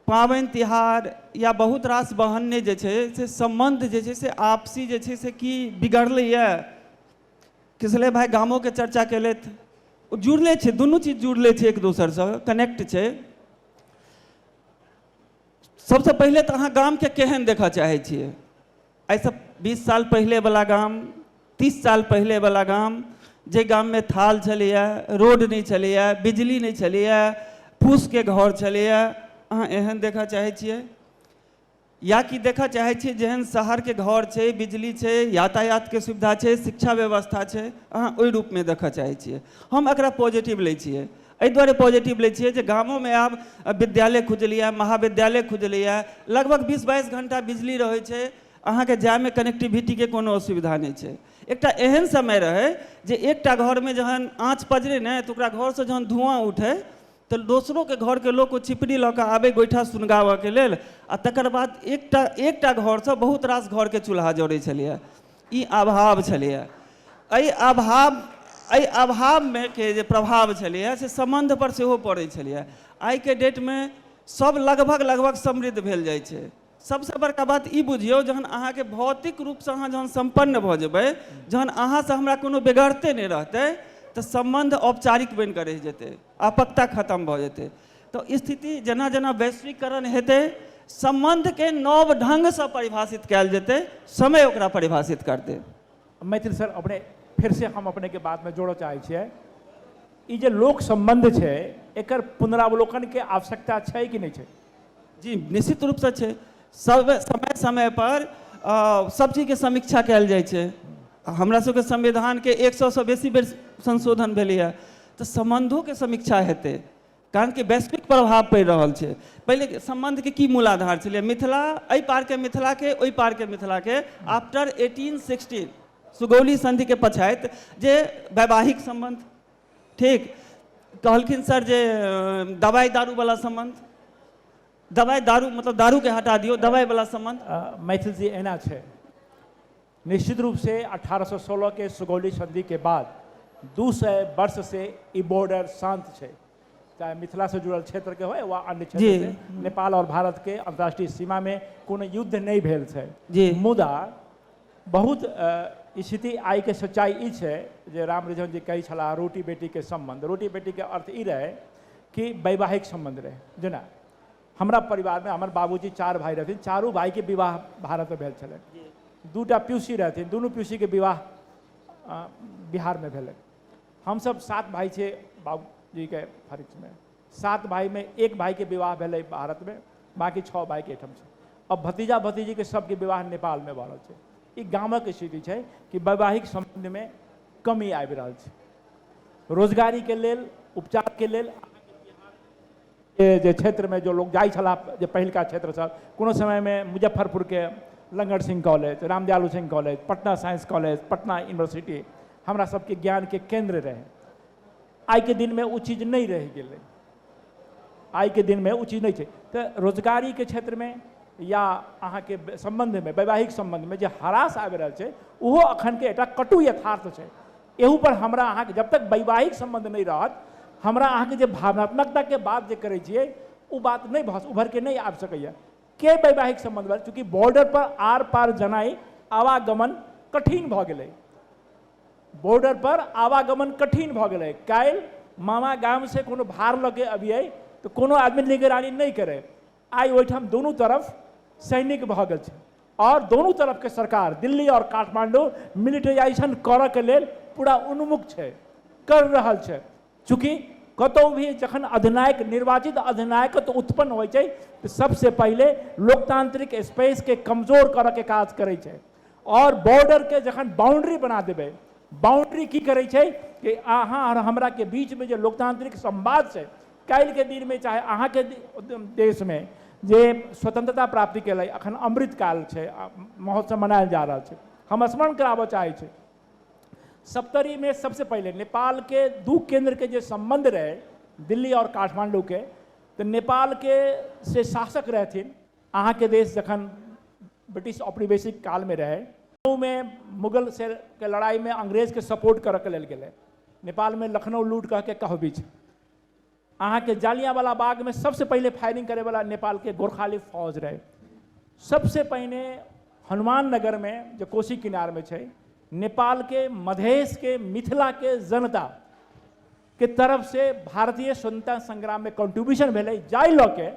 पाबनि तिहार या बहुत रास बहन्ने जे छै से सम्बन्ध जे छै से आपसी जे छै से की बिगड़लैए किसले भाई गामोके चर्चा केलथि ओ जुड़ले छै दुनू चीज जुड़ले छै एक दोसरसँ कनेक्ट छै सबसँ पहिले तऽ अहाँ गामके केहन देखऽ चाहै छियै एहिसँ 20 साल पहिलेवला गाम 30 साल पहिलेवला गाम जे गाममे थाल छलैए रोड नहि छलैए बिजली नहि छलैए फूसके घर छलैए अहाँ एहन देखऽ चाहै छियै या कि देखऽ चाहै छियै जेहन शहरके घर छै बिजली छै यातायातके सुविधा छै शिक्षा व्यवस्था छै अहाँ ओहि रूपमे देखऽ चाहै छियै हम एकरा पॉजिटिव लै छियै एहि दुआरे पॉजिटिव लै छियै जे गामोमे आब विद्यालय खुजलैए महाविद्यालय खुजलैए लगभग 20-22 घंटा बिजली रहै छै अहाँके जायमे कनेक्टिविटीके कोनो असुविधा नहि छै एकटा एहन समय रहै जे एकटा घरमे जहन आँच पजरै ने तऽ ओकरा घरसँ जहन धुआँ उठै तऽ दोसरोके घरके लोक ओ छिपरी लऽ कऽ आबै गोइठा सुनगाबऽके लेल आ तकर बाद एकटा घरसँ बहुत रास घरके चूल्हा जड़ै छलैए ई अभाव छलैए एहि अभावमे के जे प्रभाव छलैए से सम्बन्धपर सेहो पड़ै छलैए आइके डेटमे सब लगभग समृद्ध भेल जाइ छै सबसँ बड़का बात ई बुझियौ जहन अहाँके भौतिक रूपसँ अहाँ जहन सम्पन्न भऽ जेबै जहन अहाँसँ हमरा कोनो बेगरते नहि रहतै तऽ सम्बन्ध औपचारिक बनि कऽ रहि जेतै आपकता खत्म भऽ जेतै तऽ स्थिति जेना जेना वैश्वीकरण हेतै सम्बन्धके नव ढङ्गसँ परिभाषित कयल जेतै समय ओकरा परिभाषित करतै मैथिल सर अपने फिर से हम अपने के बात में जोड़ऽ चाहै छियै ई जे लोक संबंध छै एकर पुनरावलोकनके आवश्यकता छै कि नहीं छै जी निश्चित रूपसँ छै समय समय पर सब चीजके समीक्षा कयल जाइ छै हमरा सबके संविधानके 100 बेसी बेर संशोधन भेलैए तऽ संबंधोके समीक्षा हेतै कारण कि वैश्विक प्रभाव पड़ि रहल छै पहिले संबंधके की मूलाधार छलै मिथिला एहि पारके मिथिलाके ओहि पारके मिथिलाके आफ्टर 1816 सुगौली संधिके पछाति जे वैवाहिक संबंध ठीक कहलखिन सर जे दवाई दारू वाला संबंध दवाई दारू मतलब दारू के हटा दियो दवाई वाला संबंध मैथिल जी एना छै निश्चित रूप से 1816 के सुगौली संधि के बाद 200 वर्ष से ई बॉर्डर शांत छै चाहे मिथिला से जुड़ल क्षेत्र के हो वा अन्य क्षेत्र से नेपाल और भारत के अंतर्राष्ट्रीय सीमा में कोनो युद्ध नहीं भेल छै मुदा बहुत स्थिति आई के सच्चाई ई छै जे राम रिझन जी कहै छलाह रोटी बेटी के संबंध रोटी बेटी के अर्थ ई रहे कि वैवाहिक संबंध रहे जेना हमरा परिवार में हमर बाबूजी 4 भाई रहथिन चारू भाई के विवाह भारत में भेल छलै दूटा पीयूसी रहथिन, दुनू पीयूसी के विवाह बिहार में भेलै। हम सब 7 भाई छे बाबूजी के फरिच में, 7 भाई में 1 भाई के विवाह भेलै भारत में, बाकी 6 भाई के एठम छै। अब भतीजा भतीजी के सबके विवाह नेपाल में भऽ रहल छै। ई गामक स्थिति छै कि वैवाहिक संबंध में कमी आबि रहल छै। रोजगारी के लेल, उपचार के लेल जे क्षेत्र में जो लोग जाइ छला, जे पहिलका क्षेत्र सब, कोनो समय में मुजफ्फरपुर के Langat Singh college, Ramdayalu Singh college, Patna science college, Patna university हमरा सबके ज्ञान के केंद्र रहे। आई के दिन में वो चीज नहीं रह गेलै। आई के दिन में वो चीज नहीं छै। तो रोजगारी के क्षेत्र में या अहाँ के संबंध में, वैवाहिक संबंध में जे हरास आबि रहल छै, ओहो अखन के एकटा कटु यथार्थ छै। एहू पर हमरा अहाँ के जब तक वैवाहिक संबंध नहीं रहत, हमरा अहाँ के जे भावनात्मकता के बात जे करै छियै, वो बात नहीं उभर के नहीं आबि सकैया। के वैवाहिक संबंध भेल, चूंकि बॉर्डर पर आर पार जनाई आवागमन कठिन भऽ गेलै। बॉर्डर पर आवागमन कठिन भऽ गेलै। काल्हि मामा गाम से कोनो भार लऽ के अबियै तो कोनो आदमी निगरानी नहीं करे। आई ओहिठाम दोनों तरफ सैनिक भऽ गेल छै और दोनों तरफ के सरकार, दिल्ली और काठमांडू, मिलिटराइजेशन करऽ के लेल पूरा उन्मुख छै, कर रहल छै। चूँकि कतौ भी जखन अधिनायक, निर्वाचित अधिनायक तो उत्पन्न होइ छै तो सबसे पहले लोकतांत्रिक स्पेस के कमजोर करऽ के काज करै छै। और बॉर्डर के जखन बाउंड्री बना देबै, बाउंड्री की करै छै कि अहाँ और हमरा के बीच में जो लोकतांत्रिक संवाद छै, काल्हि के दिन में चाहे अहाँ के देश में जे स्वतंत्रता प्राप्ति के लिए अखन अमृत काल छै, महोत्सव मनायल जा रहा है, हम स्मरण कराबऽ चाहे छै। 70 में सबसे पहले नेपाल के 2 केंद्र के जो संबंध रहे, दिल्ली और काठमांडू के, तो नेपाल के से शासक रहथिन अहाँ के देश जखन ब्रिटिश औपनिवेशिक काल में रहे, में मुगल से के लड़ाई में अंग्रेज के सपोर्ट करऽ के लेल गेलै। नेपाल में लखनऊ लूट कह के कहबी छै। अहाँ के जालियांवाला बाग में सबसे पहले फायरिंग करे वाला नेपाल के गोरखाली फौज रहे। सबसे पहले हनुमान नगर में जो कोसी किनार में छै, नेपाल के मधेश के मिथिला के जनता के तरफ से भारतीय स्वतंत्रता संग्राम में कंट्रीब्यूशन भेलै। जाय लऽ के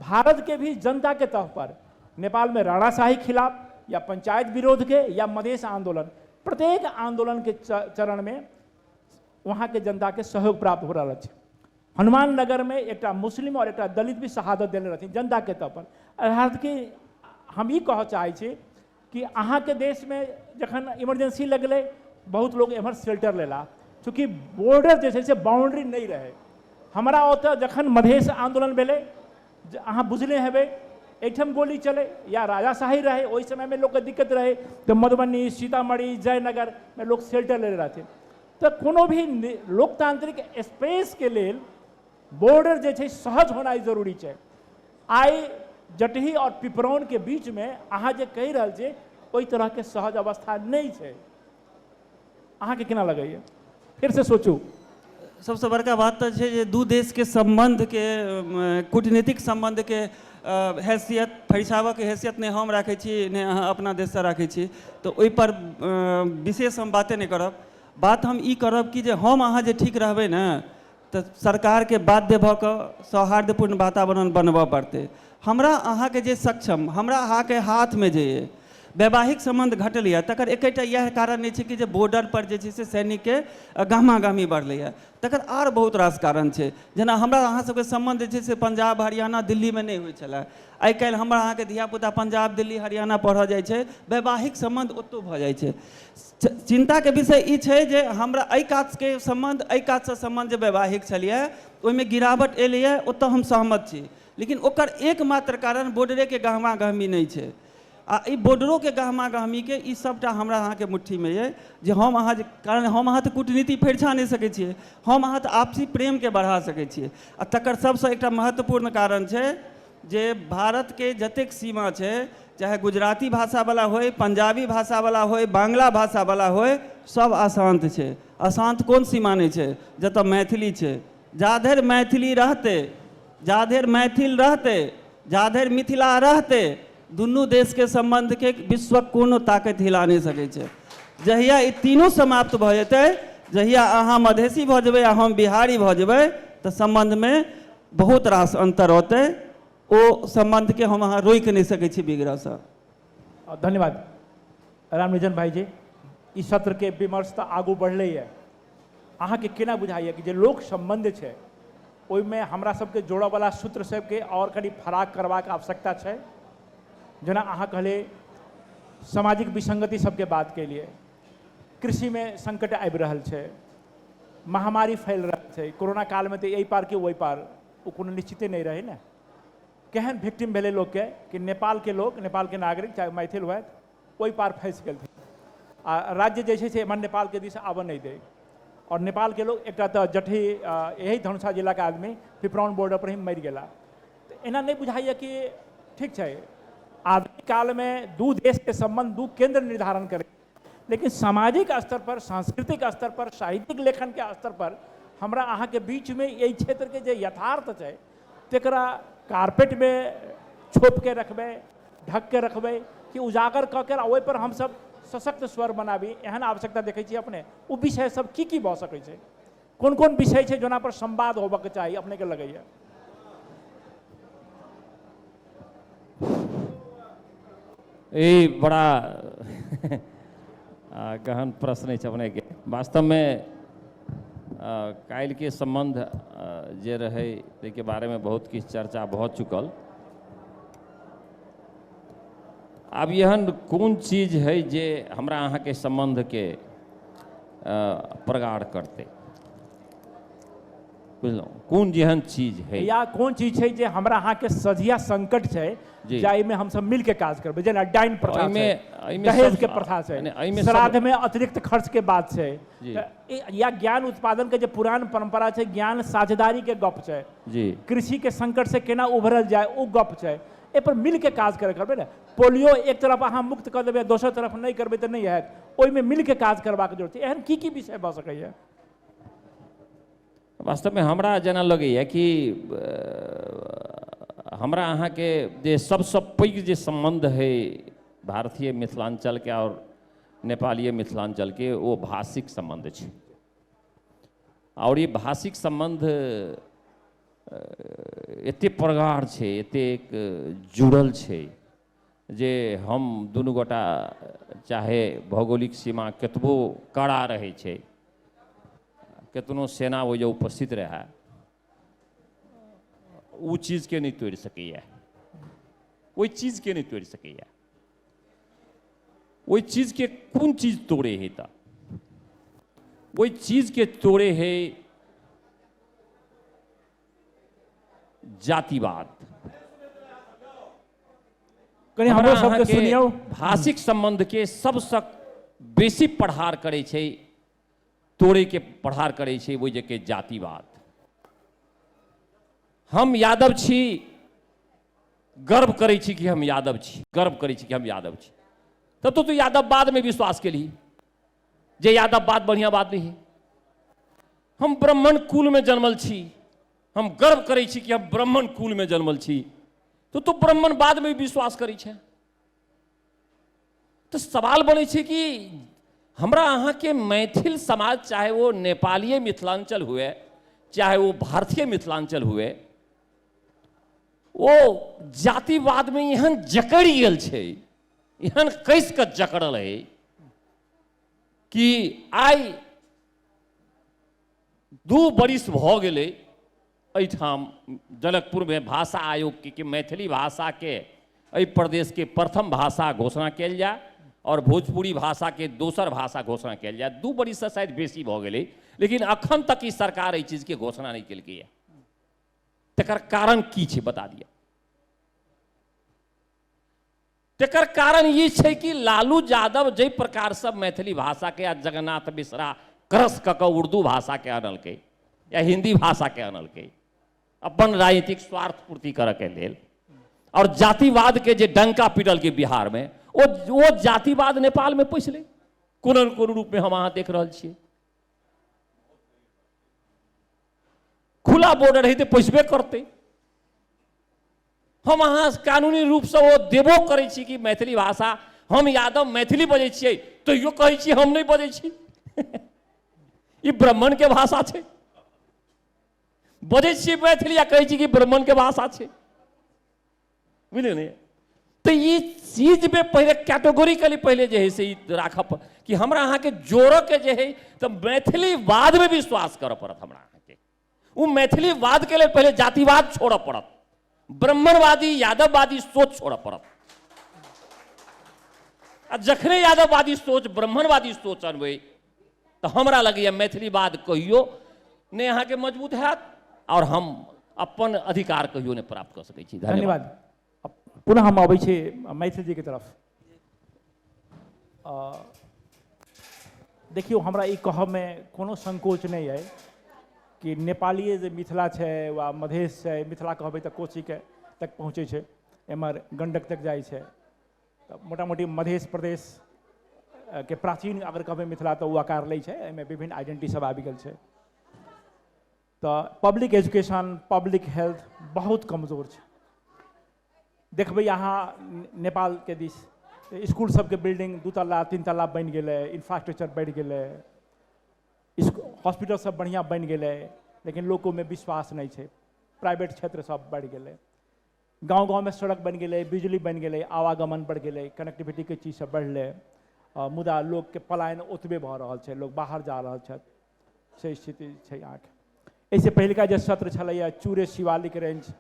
भारत के भी जनता के तौर पर नेपाल में राणाशाही खिलाफ या पंचायत विरोध के या मधेश आंदोलन, प्रत्येक आंदोलन के चरण में वहाँ के जनता के सहयोग प्राप्त हो रहा है। हनुमान नगर में एक मुस्लिम और एक दलित भी शहादत देने रहती जनता के तौर पर। अर्थात कि हम ई कह चाहे छी कि अहाँ के देश में जखन इमरजेंसी लगले, बहुत लोग एम्हर शेल्टर लेला, चूँकि बॉर्डर जैसे से बाउंड्री नहीं रहे। हमारा ओतऽ जखन मधेश आंदोलन भेलै, अहाँ बुझले हेबै, एठम गोली चले या राजाशाही रहे, ओहि समय में लोग के दिक्कत रहे, तो मधुबनी, सीतामढ़ी, जयनगर में लोग शेल्टर ले रहे थे। तो कोनो भी लोकतांत्रिक स्पेस के लेल बॉर्डर जे छै सहज होना जरूरी छै। आई जटही और पिपरौन के बीच में अहाँ जे कहि रहल छियै, ओहि तरह के सहज अवस्था नहीं छै। अहाँ के केना लगैया, फिर से सोचू। सबसे बड़का बात तो छै जे दू देश के संबंध के, कूटनीतिक संबंध के हैसियत, फरिसावऽ के हैसियत ने हम राखै छी ने अहाँ अपना देश से राखै छी, तो ओहि पर विशेष हम बातें नहीं करब। बात हम ई करब कि जे हम अहाँ जे ठीक रहबै ने, तो सरकार के बाध्य भऽ कऽ सौहार्दपूर्ण वातावरण बनबऽ पड़तै। हमरा अहाँ के जे सक्षम, हमरा अहाँ के हाथ में जे वैवाहिक संबंध घटल यऽ, तकर एकटा यह कारण नहीं छै कि जे बॉर्डर पर जे छै से सैनिक के गहमागहमी बढ़लैए। तकर आर बहुत रास कारण छै। जेना हमरा अहाँ सबके संबंध जे छै से पंजाब, हरियाणा, दिल्ली में नहीं होइ छलै। आइ काल्हि हमरा अहाँ के धियापुता पंजाब, दिल्ली, हरियाणा पढ़ऽ जाइ छै, वैवाहिक संबंध ओतौ भऽ जाइ छै। चिंता के विषय ई छै जे हमरा एहि काज के संबंध, एहि काज से संबंध जे वैवाहिक छलिए, ओहिमे गिरावट एलैए, ओतऽ हम सहमत छी। लेकिन ओकर एकमात्र कारण बॉर्डरे के गहमागहमी नहीं छै। आ ई बॉर्डरों के गहमागहमी के ई सबटा हमरा अहाँ के मुट्ठी में ये, जे हम अहाँ कारण हम अहाँ तो कूटनीति फरिछा नहीं सकै छियै, हम अहाँ तो आपसी प्रेम के बढ़ा सकै छियै। आ तकर सबसे एकटा महत्वपूर्ण कारण छै जे भारत के जतेक सीमा छै, चाहे गुजराती भाषा वाला होय, पंजाबी भाषा वाला होय, बांग्ला भाषा वाला होय, सब अशांत छै। अशांत कोन सीमा नहीं छै? जतऽ मैथिली छै। जाधरि मैथिली रहते, जाधरि मैथिल रहते, जाधरि मिथिला रहते, दुनू देश के संबंध के विश्व कोनो ताकत हिला नहीं सकै छै। जहिया ई तीनों समाप्त भऽ जेतै, जहिया अहाँ मधेसी भऽ जेबै आ हम बिहारी भऽ जेबै, तऽ संबंध में बहुत रास अंतर होतै। ओ संबंध के हम अहाँ रोकि नहीं सकै छी बिगड़सँ। धन्यवाद। रामनिजन भाई जी, इस सत्र के विमर्श तो आगू बढ़ले है, अहाँ के केना बुझाइए कि जे लोक संबंध है ओहिमे हमरा सबके जोड़ऽ वाला सूत्र सबके और कनी फराक करबाक आवश्यकता है। जेना अहाँ कहले सामाजिक विसंगति सबके बात के लिए, कृषि में संकट आबि रहल छै, महामारी फैल रहल छै, कोरोना काल में तो यही पार कि वही पार वो कोनो निश्चिते नहीं रहे ना। केहन विक्टिम भेले लोग के कि नेपाल के लोग, नेपाल के नागरिक चाहे मैथिल हुए वही पार फंस गए थे, आ राज्य जैसे से एमन नेपाल के दिश आबऽ नहीं दे। और नेपाल के लोग एक तो जठी यही धनुषा जिला के आदमी पिपराउन बॉर्डर पर ही मर गया। तो एना नहीं बुझाइए कि ठीक है आधुनिक काल में दू देश के संबंध दू केंद्र निर्धारण करे, लेकिन सामाजिक स्तर पर, सांस्कृतिक स्तर पर, साहित्यिक लेखन के स्तर पर हमरा अहाँ के बीच में यही क्षेत्र के जे यथार्थ है तकरा कारपेट में छोप के रखबे, ढक के रखबे कि उजागर कऽ के ओहि पर हम सब सशक्त स्वर बनाबी, एहन आवश्यकता देखै छी अपने। वो विषय सब की भऽ सकै छै, कोन कोन विषय छै जोना पर संवाद होबक चाही अपने के लगैया? ये बड़ा गहन प्रश्न है अपने के। वास्तव में काल्हि के संबंध जे रहे ताहिके बारे में बहुत किछु चर्चा भऽ चुकल। आब एहन कोन चीज है जे हमरा अहाँ के संबंध के प्रगाढ़ करते, बुझलहुँ? कोन जेहन चीज है या कोन चीज है जे हमरा अहाँ के सझिया संकट है जाहि में हम सब मिल के काज करबे? जेना डाइन प्रथा छै, दहेज के प्रथा छै, श्राद्ध में अतिरिक्त खर्च के बात छै, या ज्ञान उत्पादन के जे पुरान परंपरा छै, ज्ञान साझेदारी के गप छै, कृषि के संकट से केना उभरल जाए ओ गप छै। ए पर मिल के काज करे करबे ना। पोलियो एक तरफ अहाँ मुक्त कर देबे, दोसर तरफ नहीं करबे तो नहीं हैत, ओहि में मिल के काज करबाक जरूरत छै। एहन की विषय भऽ सकैया? वास्तव में हमरा जेना लगैए कि हमरा अहाँ के जे सबसे पैघ जे संबंध है भारतीय मिथिलांचल के और नेपालीय मिथिलांचल के, वो भाषिक संबंध छै। और ये भाषिक संबंध एते प्रगाढ़ छै, एतेक जुड़ल छै जे हम दुनू गोटा चाहे भौगोलिक सीमा कतबो कड़ा रहे छै, केतनो सेना वो जो उपस्थित रहा, वो चीज के नहीं तोड़ सकैया, वही चीज के नहीं तोड़ सकैया। वही चीज के कौन चीज तोड़े है? ता वही चीज के तोड़े है जातिवाद। कहीं हमरो सबके सुनियो। भाषिक संबंध के सबसे बेसी पढ़ार करे छै, तोड़े के पढ़ार करे छै वो जे जातिवाद। हम यादव छी, गर्व करे छी कि हम यादव छी, गर्व करे छी कि हम यादव छी। तब तो यादववाद में विश्वास के लिए जे यादववाद बढ़िया बात नहीं है। हम ब्राह्मण कुल में जन्मल छी, हम गर्व करे छी कि हम ब्राह्मण कुल में जन्मल छी, तो ब्राह्मणवाद में विश्वास करे छै। तो सवाल बने छै कि हमरा अहाँ के मैथिल समाज, चाहे वो नेपालीय मिथिलांचल हुए चाहे वो भारतीय मिथिलांचल हुए, वो जातिवाद में एहन जकड़ गेल छै, एहन कैस के जकड़ल है कि आई 2 बरिस भ गेलै एहिठाम जनकपुर में भाषा आयोग के मैथिली भाषा के एहि प्रदेश के प्रथम भाषा घोषणा कयल जाए और भोजपुरी भाषा के दोसर भाषा घोषणा कयल जाए। 2 बरिस से शायद बेसी भ गेलै, लेकिन अखन तक ई सरकार एहि चीज के घोषणा नहीं केलकै है। तकर कारण की छै बता दिया। तकर कारण ये छै कि लालू यादव जे प्रकार से मैथिली भाषा के, या जगन्नाथ मिश्रा क्रस क के उर्दू भाषा के अनलकै या हिंदी भाषा के अनलकै अपन राजनीतिक स्वार्थ पूर्ति करे के लेल, और जातिवाद के जे डंका पिटल के बिहार में, वो जातिवाद नेपाल में पैसले कोनो न कोनो रूप में हम अहाँ देख रहल छियै। खुला बॉर्डर है तो पैसबे करते। हम अहाँ कानूनी रूप से वो देबो करे छी कि मैथिली भाषा, हम यादव मैथिली बजै छियै तो यो कहै छी हम नहीं बजै छी। ई ब्राह्मण के भाषा छै, बजै छियै मैथिली आ कहै छी कि ब्राह्मण के भाषा छै, बुझलियै ने? तो ये चीज में पहले कैटेगोरिकली पहले जो है से राख कि हमरा अहाँ के जोड़ के जो है तो मैथिलीवाद में विश्वास कर पड़त हमरा अहाँ के। वो मैथिलीवाद के लिए पहले जातिवाद छोड़ पड़त, ब्राह्मणवादी यादववादी सोच छोड़ पड़त। आ जखने यादववादी सोच ब्राह्मणवादी सोच अनबै तो हमरा लगे मैथिलीवाद कहियो ने अहाँ के मजबूत हैत और हम अपन अधिकार कहियो ने प्राप्त कर सकै छी। धन्यवाद। पुनः हम अबै छी मैथिली जी के तरफ। देखियो हमरा ई कहब में कोनो संकोच नहीं है कि नेपाली जे मिथिला छै वा मधेश छै, मिथिला कहबै तऽ कोशी के तक पहुँचे छै, एमहर गंडक तक जाइ छै, तऽ मोटा मोटी मधेश प्रदेश के प्राचीन अगर कहबै मिथिला तऽ ओ आकार लै छै, एहिमे विभिन्न आइडेंटिटी सब आबि गेल छै। तऽ पब्लिक एजुकेशन, पब्लिक हेल्थ बहुत कमजोर छै। देखबै अहाँ नेपाल के दिस स्कूल सबके बिल्डिंग 2 तल्ला 3 तल्ला बनि गेलै, इंफ्रास्ट्रक्चर बढ़ि गेलै, हॉस्पिटल सब बढ़िया बनि गेलै, लेकिन लोगों में विश्वास नहीं छै। प्राइवेट क्षेत्र सब बढ़ि गेलै, गांव गांव में सड़क बनि गेलै, बिजली बनि गेलै, आवागमन बढ़ि गेलै, कनेक्टिविटी के चीज सब बढ़लै, मुदा लोग के पलायन ओतबे भऽ रहल छै, लोग बाहर जा रहल छथि, से स्थिति छै अहाँके। एहिसँ पहिलका जे सत्र छलैया चूरे शिवालिक रेंज,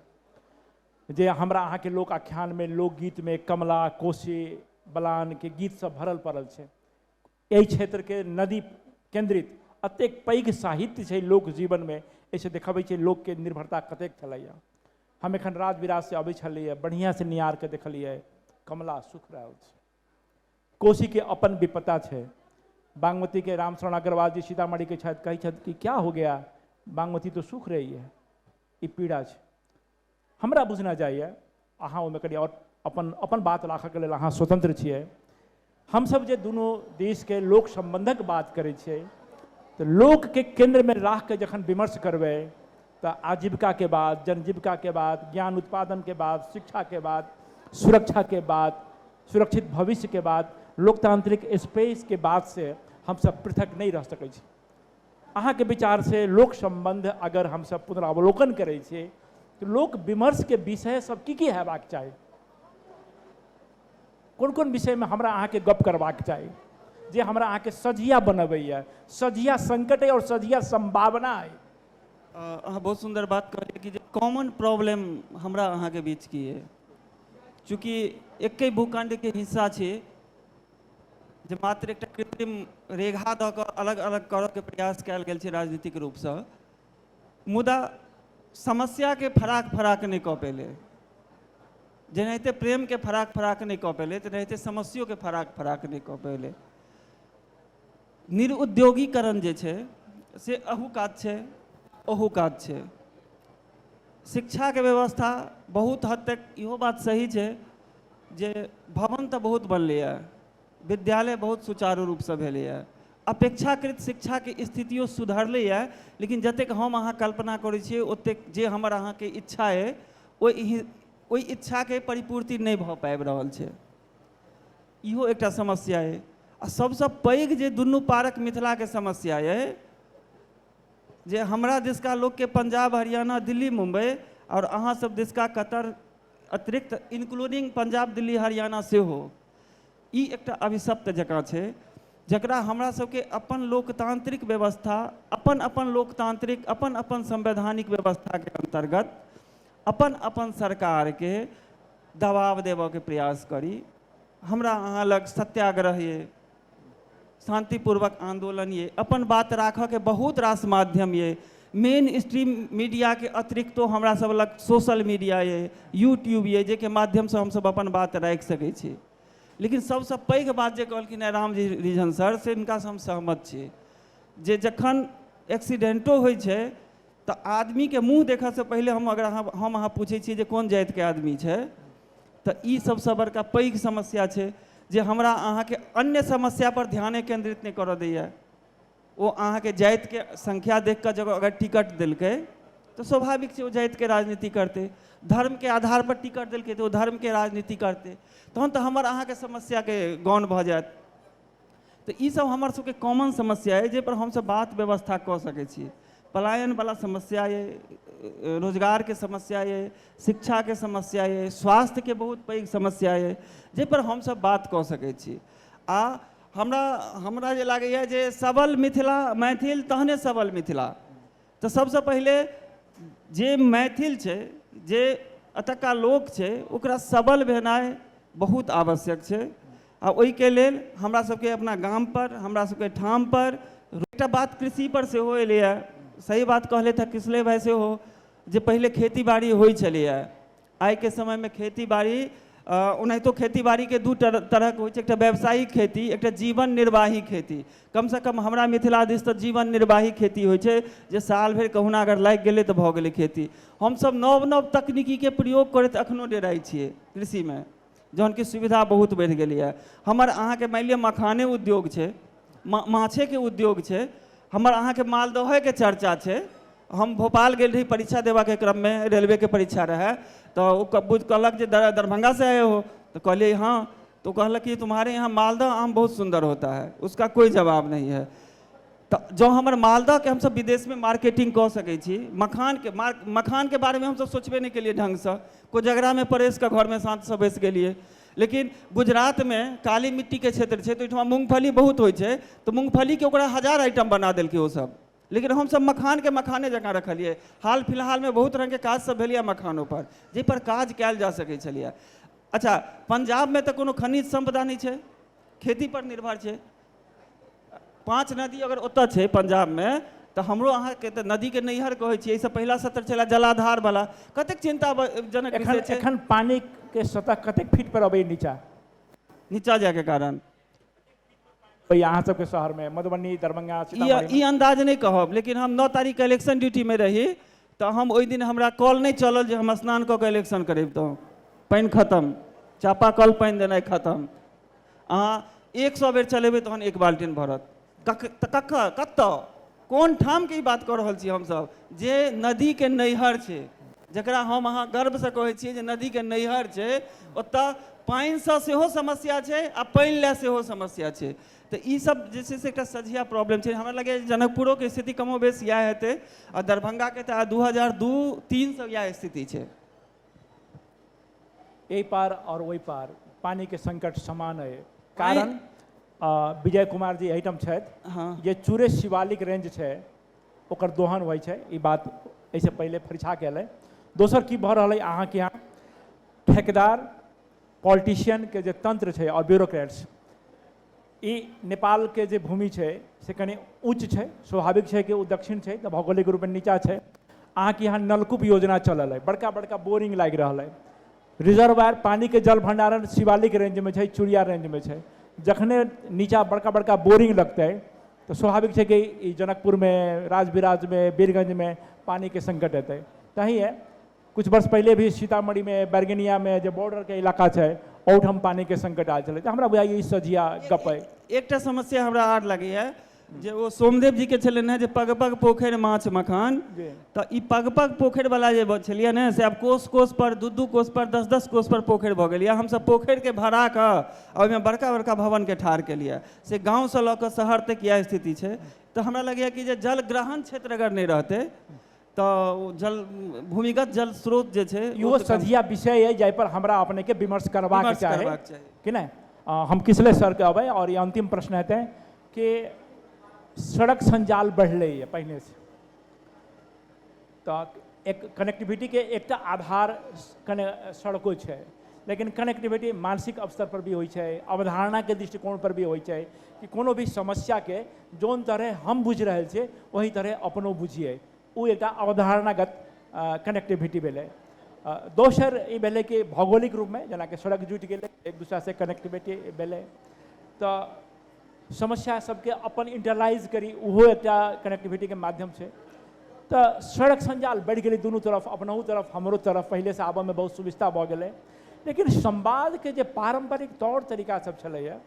जे हमरा अहाँके लोक आख्यान में, लोकगीत में कमला, कोशी, बलान के गीत सब भरल पड़ल छै। एहि क्षेत्र के नदी केंद्रित अतेक पैघ साहित्य छै लोक जीवन में, एहिसँ देखबै छै लोक के निर्भरता कतेक छलैया। हम एखन राज विराज से अबै छलियै, बढ़िया से निहार के देखलियै, कमला सुख रहल छै। कोशी के अपन विपत्ता छै। बागमती के रामशरण अग्रवाल जी सीतामढ़ी के छथि, कहै छथि कि क्या हो गया, बागमती तो सूख रही है, ई पीड़ा छै। हमरा बुझना चाहिए, अहाँ ओहिमे कनि और अपन बात राखऽके लेल अहाँ स्वतंत्र छियै। हमसब जे दुनू देश के लोक संबंधक बात करै छियै, तो लोक के केंद्र में राख के जखन विमर्श करबै तो आजीविका के बाद, जनजीविका के बाद, ज्ञान उत्पादन के बाद, शिक्षा के बाद, सुरक्षा के बाद, सुरक्षित भविष्य के बाद, लोकतांत्रिक स्पेस के बाद से हम सब पृथक नहीं रह सकै छी। अहाँ के विचार से लोक संबंध अगर हम सब पुनरावलोकन करै छियै तो लोक विमर्श के विषय सब की हेबाक चाही, कोन कोन विषय में हमरा अहाँ के गप करबाक चाही जे हमरा अहाँ के सजिया बनबैया, सजिया संकट है और सजिया संभावना है। अहाँ बहुत सुंदर बात कहलिए कि जे कॉमन प्रॉब्लम हमरा अहाँ के बीच की है, चूँकि एक भूखंड के हिस्सा छै, जे मात्र एक कृत्रिम रेखा दऽ कऽ अलग अलग करऽ के प्रयास कयल गेल छै राजनीतिक रूप से, मुदा समस्या के फराक फराक नहीं कऽ पेले। जेनाहिते प्रेम के फराक फराक नहीं कऽ पेले, तेनाहिते समस्यो के फराक फराक नहीं कऽ पेले। निरुद्योगीकरण जे छै से अहू काज छै, ओहू काज छै। शिक्षा के व्यवस्था बहुत हद तक इहो बात सही छै जे भवन तऽ बहुत बनलैए, विद्यालय बहुत सुचारू रूप से भेलैए, अपेक्षाकृत शिक्षा के स्थितियों सुधरलैए, लेकिन जतेक हम अहाँ कल्पना करै छियै ओतेक जे हमर अहाँ के इच्छा है ओहि इच्छा के परिपूर्ति नहीं भऽ पाबि रहल छै। इहो एकटा समस्या है। आ सबसँ पैघ जे दुनू पारक मिथिला के समस्या है, जे हमरा दिसका लोग के पंजाब, हरियाणा, दिल्ली, मुंबई और अहाँ सब दिसका कतर अतिरिक्त इंक्लूडिंग पंजाब, दिल्ली, हरियाणा सेहो, ई एकटा अभिशप्त जकाँ छै, जकरा हमरा सबके अपन लोकतांत्रिक व्यवस्था, अपन अपन लोकतांत्रिक, अपन अपन संवैधानिक व्यवस्था के अंतर्गत अपन अपन सरकार के दबाव देबऽ के प्रयास करी। हमरा अहाँ लग सत्याग्रह ये, शांतिपूर्वक आंदोलन ये, अपन बात राखऽ के बहुत रास माध्यम ये, मेन स्ट्रीम मीडिया के अतिरिक्तो हमरा सब लग सोशल मीडिया ये, यूट्यूब ये, जे के माध्यम से हम सब अपन बात राखि सकै छी। लेकिन सबसँ पैघ बात जे कहलखिन है रामजी रिझन सर, से हिनकासँ हम सहमत छी, जे जखन एक्सीडेंटो होइ छै तऽ आदमी के मुँह देखऽ से पहले हम अहाँ पूछै छियै जे कोन जाति के आदमी छै, तऽ ई सबसँ बड़का पैघ समस्या छै जे हमरा अहाँ के अन्य समस्या पर ध्याने केंद्रित नहीं करऽ दैए। ओ अहाँ के जाति के संख्या देख कऽ जब अगर टिकट देलकै तो स्वाभाविक छै ओ जाति के राजनीति करते, धर्म के आधार पर टिकट देलकै तो धर्म के राजनीति करते, तहन तो हमर अहाँ के समस्या के गौन भऽ जायत। तो ई सब हमर सबके कॉमन समस्या है, जे पर हम सब बात व्यवस्था कऽ सकै छी। पलायन वाला समस्या ये, रोजगार के समस्या ये, शिक्षा के समस्या ये, स्वास्थ्य के बहुत पैघ समस्या ये, जे पर हम सब बात कऽ सकै छी। आ हमरा जे लागैए जे सबल मिथिला मैथिल तहने सबल मिथिला। तऽ सबसँ पहिले जे मैथिल छै, जे एतुका लोक छै, ओकरा सबल भेनाइ बहुत आवश्यक छै। आ ओहिके लेल हमरा सबके अपना गाम पर, हमरा सबके ठाम पर एकटा बात कृषि पर सेहो एलैए। सही बात कहले था किसले भाई सेहो जे पहिले खेती बाड़ी होइ छलैए। आइ के समय में खेती बाड़ी ओनाहितो खेती बाड़ी के दू तरहक होइ छै, एकटा व्यावसायिक खेती, एकटा जीवन निर्वाही खेती। कम से कम हमरा मिथिला दिस तऽ जीवन निर्वाही खेती होइ छै, जे साल भरि कहुना अगर लागि गेलै तऽ भऽ गेलै खेती। हमसब नव नव तकनीकी के प्रयोग करैत अखनो डेराइ छियै कृषि में, जहन कि सुविधा बहुत बढ़ि गेलैए। हमर अहाँके मानि लिअ मखाने उद्योग छै, माछे के उद्योग छै, हमर अहाँके मालदहे के चर्चा छै। हम भोपाल गेल रही परीक्षा देवा के क्रम में, रेलवे के परीक्षा रहे, तो वो कहलक जे दरभंगा से आए हो, तो कहलिए हाँ। तो कहलक कि तुम्हारे यहाँ मालदा आम बहुत सुंदर होता है। उसका कोई जवाब नहीं है। तो जो हमारे मालदा के हम सब विदेश में मार्केटिंग कऽ सकै छी, मखान के बारे में हम सब सोचबे नहीं केलिए ढंग से। कोजगरा में परेश के घर में साथ सब बैस गेलिए। लेकिन गुजरात में काली मिट्टी के क्षेत्र है, तो ओहिठाम मूंगफली बहुत होइ छै, तो मूंगफली के ओकरा 1000 आइटम बना देलकै वो सब। लेकिन हम सब मखान के मखाने जकाँ रखलिए। हाल फिलहाल में बहुत रंग के काज सब भेलिए मखानों पर, जे पर काज कयल जा सकै छलिए। अच्छा, पंजाब में तो कोनो खनिज संपदा नहीं छै, खेती पर निर्भर छै। 5 नदी अगर ओतऽ छै पंजाब में, तो हमरो अहाँ के नदी के नैहर कहै छियै। इससे पहला सत्र चला जलाधार वाला, कतेक चिंताजनक विषय छै। एखन पानी के सतह कतेक फीट पर अबै नीचा जाए के कारण यहाँ सबके शहर में, मधुबनी, दरभंगा, सीतामढ़ी, ई अंदाज नहीं कहब। लेकिन हम 9 तारीख के इलेक्शन ड्यूटी में रही, तो हम ओहि दिन हमरा कॉल नहीं चलल जे हम स्नान कऽ के इलेक्शन करेबतहुँ। पानि खत्म, चापाकल पानि देनाइ खत्म। अहाँ 100 बेर चलेबै तहन 1 बाल्टीन भरत। कतऽ कोन ठाम के ई बात कऽ रहल छी हमसब, जे नदी के नैहर छै, जकरा हम अहाँ गर्व से कहै छियै जे नदी के नैहर छै, ओतऽ पानि सँ सेहो समस्या छै आ पानि लए सेहो समस्या छै। तो ई सब जे छै से एकटा सझिया प्रॉब्लम छै। हमरा लगे जनकपुरो के स्थिति कमो बेस इएह हेतै, आ दरभंगा के तऽ 2002-03 से इएह स्थिति छै। एहि पार और ओहि पार पानी के संकट समान है। कारण विजय कुमार जी एहिठाम छथि। हाँ, जे चूरे शिवालिक रेंज छै ओकर दोहन होइ छै, ई बात एहिसँ पहिले फरिछा गेलै। दोसर की भऽ रहल है अहाँके यहाँ, ठेकेदार पॉलिटिशियन के जे तंत्र छै और ब्यूरोक्रेट्स, ई नेपाल के जे भूमि छै से कनि उच्च छै, स्वाभाविक छै कि ओ दक्षिण छै, तऽ भौगोलिक रूप में नीचा छै। अहाँके यहाँ नलकूप योजना चलल है, बड़का बड़का बोरिंग लागि रहल है। रिजर्वायर पानी के जल भंडारण शिवालिक रेंज में छै, चुड़िया रेंज में छै। जखने नीचा बड़का बड़का बोरिंग लगते तो स्वाभाविक है कि ई जनकपुर में, राजबिराज में, बीरगंज में पानी के संकट हेतै। तही है कुछ वर्ष पहले भी सीतामढ़ी में, बैरगनिया में जो बॉर्डर के इलाका है, ओहिठाम पानी के संकट आयल छलै। हमरा बुझाइए ई सझिया गप है। एकटा समस्या हमरा आर लगैए जे वो सोमदेव जी के छलनि हैं जे पग पग पोखरि माछ मखान, तो ई पग पग पोखरि वाला जे छलिए ने से आब कोस कोस पर, 2-2 कोस पर, 10-10 कोस पर पोखरि भऽ गेल। हम सब पोखरि के भरा कऽ ओहिमे बड़का बड़का भवन के ठाढ़ केलिए। से गाँव से लऽ कऽ शहर तक इएह स्थिति छै। तो हमरा लगैए कि जे जल ग्रहण क्षेत्र अगर नहीं रहते तो जल भूमिगत जल स्रोत जे छै इहो सझिया विषय है, जाहि पर हमरा अपने के विमर्श करबाक चाही कि नहीं। हम किसले सर के अबै, और ये अंतिम प्रश्न हेतै कि सड़क संजाल बढ़ले है पहले से, तो एक कनेक्टिविटी के एक आधार सड़कों है, लेकिन कनेक्टिविटी मानसिक स्तर पर भी होइ छै, अवधारणा के दृष्टिकोण पर भी होइ छै कि कोनो भी समस्या के जोन तरह हम बुझ रहल छियै वही तरह अपनो बुझिए। वो एक अवधारणागत कनेक्टिविटी भेलै। दोसर ई भेलै कि भौगोलिक रूप में जेना कि सड़क जुटि गेलै, एक दूसरा से कनेक्टिविटी भेलै, तो समस्या सबके अपन इंटरलाइज करी, ओहो एक कनेक्टिविटी के माध्यम से। तो सड़क संजाल बढ़ गई दोनों तरफ, अपनहु तरफ हमरो तरफ, पहले से आबऽ में बहुत सुविस्ता भऽ गेलै। लेकिन संवाद के जे पारंपरिक तौर तरीका सब छलैया,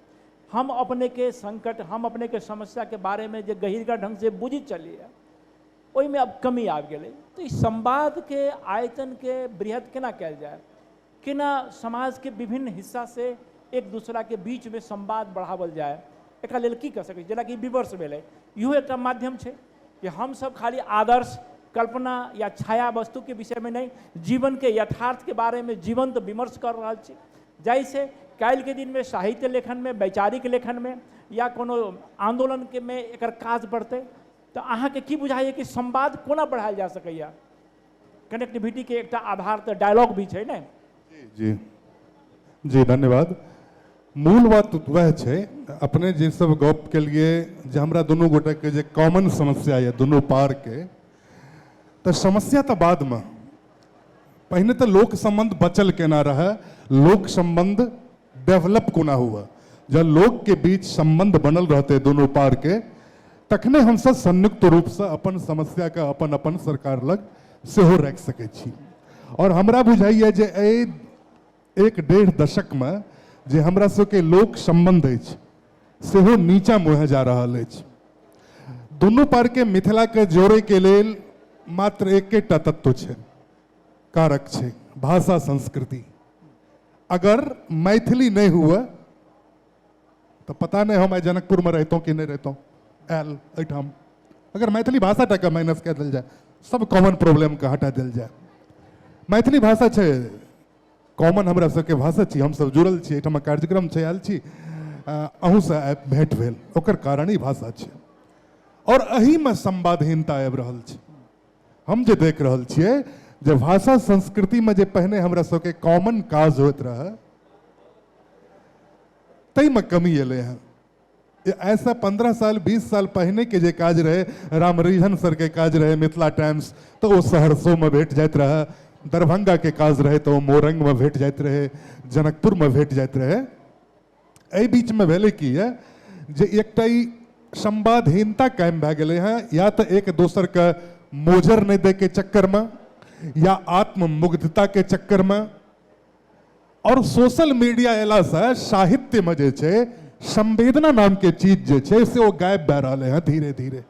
हम अपने के संकट, हम अपने के समस्या के बारे में जे गहींरका ढंग से बुझि चलिए, ओहि में अब कमी आबि गेलै। तो इस संवाद के आयतन के बृहद केना कयल जाए, केना समाज के विभिन्न हिस्सा से एक दूसरा के बीच में संवाद बढ़ावल जाए, एकरा लेल की कर सकै, जेना कि विवर्स भेलै, इहो एकटा माध्यम छै कि हम सब खाली आदर्श कल्पना या छाया वस्तु के विषय में नहीं, जीवन के यथार्थ के बारे में जीवंत विमर्श कर रहा छी। जैसे काल्हि के दिन में साहित्य लेखन में, वैचारिक लेखन में या कोनो आंदोलन के में एकर काज बढ़ते, तो अहाँ के की बुझाइए कि संवाद कोना बढ़ायल जा सकैया? कनेक्टिविटी के एक आधार तो डायलॉग भी है ना। जी जी धन्यवाद। मूल बात वह है, अपने जे सब गप के लिए जे हमरा दोनों गोटे के जे कॉमन समस्या है दोनों पार के, तो समस्या तो बाद में, पहले तो लोक संबंध बचल केना रहे, लोक संबंध डेवलप कोना हुआ। जब लोग के बीच संबंध बनल रहते दोनों पार के, तखने हम सब संयुक्त रूप से अपन समस्या का अपन अपन सरकार लग सेहो रख सके छी। और हमरा बुझाइए जे एक डेढ़ दशक में जे हमरा सबके लोक संबंध अछि सेहो नीचा मुहे जा रहल अछि। दुनू पार के मिथिला के जोड़े के लेल मात्र एकेटा तत्व छै, कारक छै, भाषा संस्कृति। अगर मैथिली नहीं हुआ तो पता नहीं हम जनकपुर में रहतों कि नहीं रहतों, आयल एठाम अगर मैथिली भाषा टा माइनस कऽ देल जाए, सब कॉमन प्रॉब्लम के हटा दिल जाए। मैथिली भाषा छै कॉमन, हमरा सबके भाषा छी, हम सब जुड़ल छी, एठाम कार्यक्रम छै, आयल छी, अहूँ से भेंट भेल, ओकर कारण ही भाषा छै। और एही में संवादहीनता आबि रहल छै। हम जे देख रहल छियै जे भाषा संस्कृति में जे पहने हमरा सबके कॉमन काज होइत रहे, तई में कमी एले हैं। ऐसा 15 साल 20 साल पहले के जे काज रहे, रामरिझन सर के काज रहे मिथिला टाइम्स, तो वो सहरसो में भेट जाइत रहे, दरभंगा के काज रहे तो मोरंग में भेट जाइत रहे, जनकपुर में भेट जाइत रहे। एहि बीच में भेले की है जे एकटा संवादहीनता कायम भए गेले हैं, या तो एक दोसर के मोजर नहीं दे के चक्कर में, या आत्ममुग्धता के चक्कर में। और सोशल मीडिया एला से साहित्य में जे छे संवेदना नाम के चीज जे छे से वो गायब भए रहा है धीरे धीरे।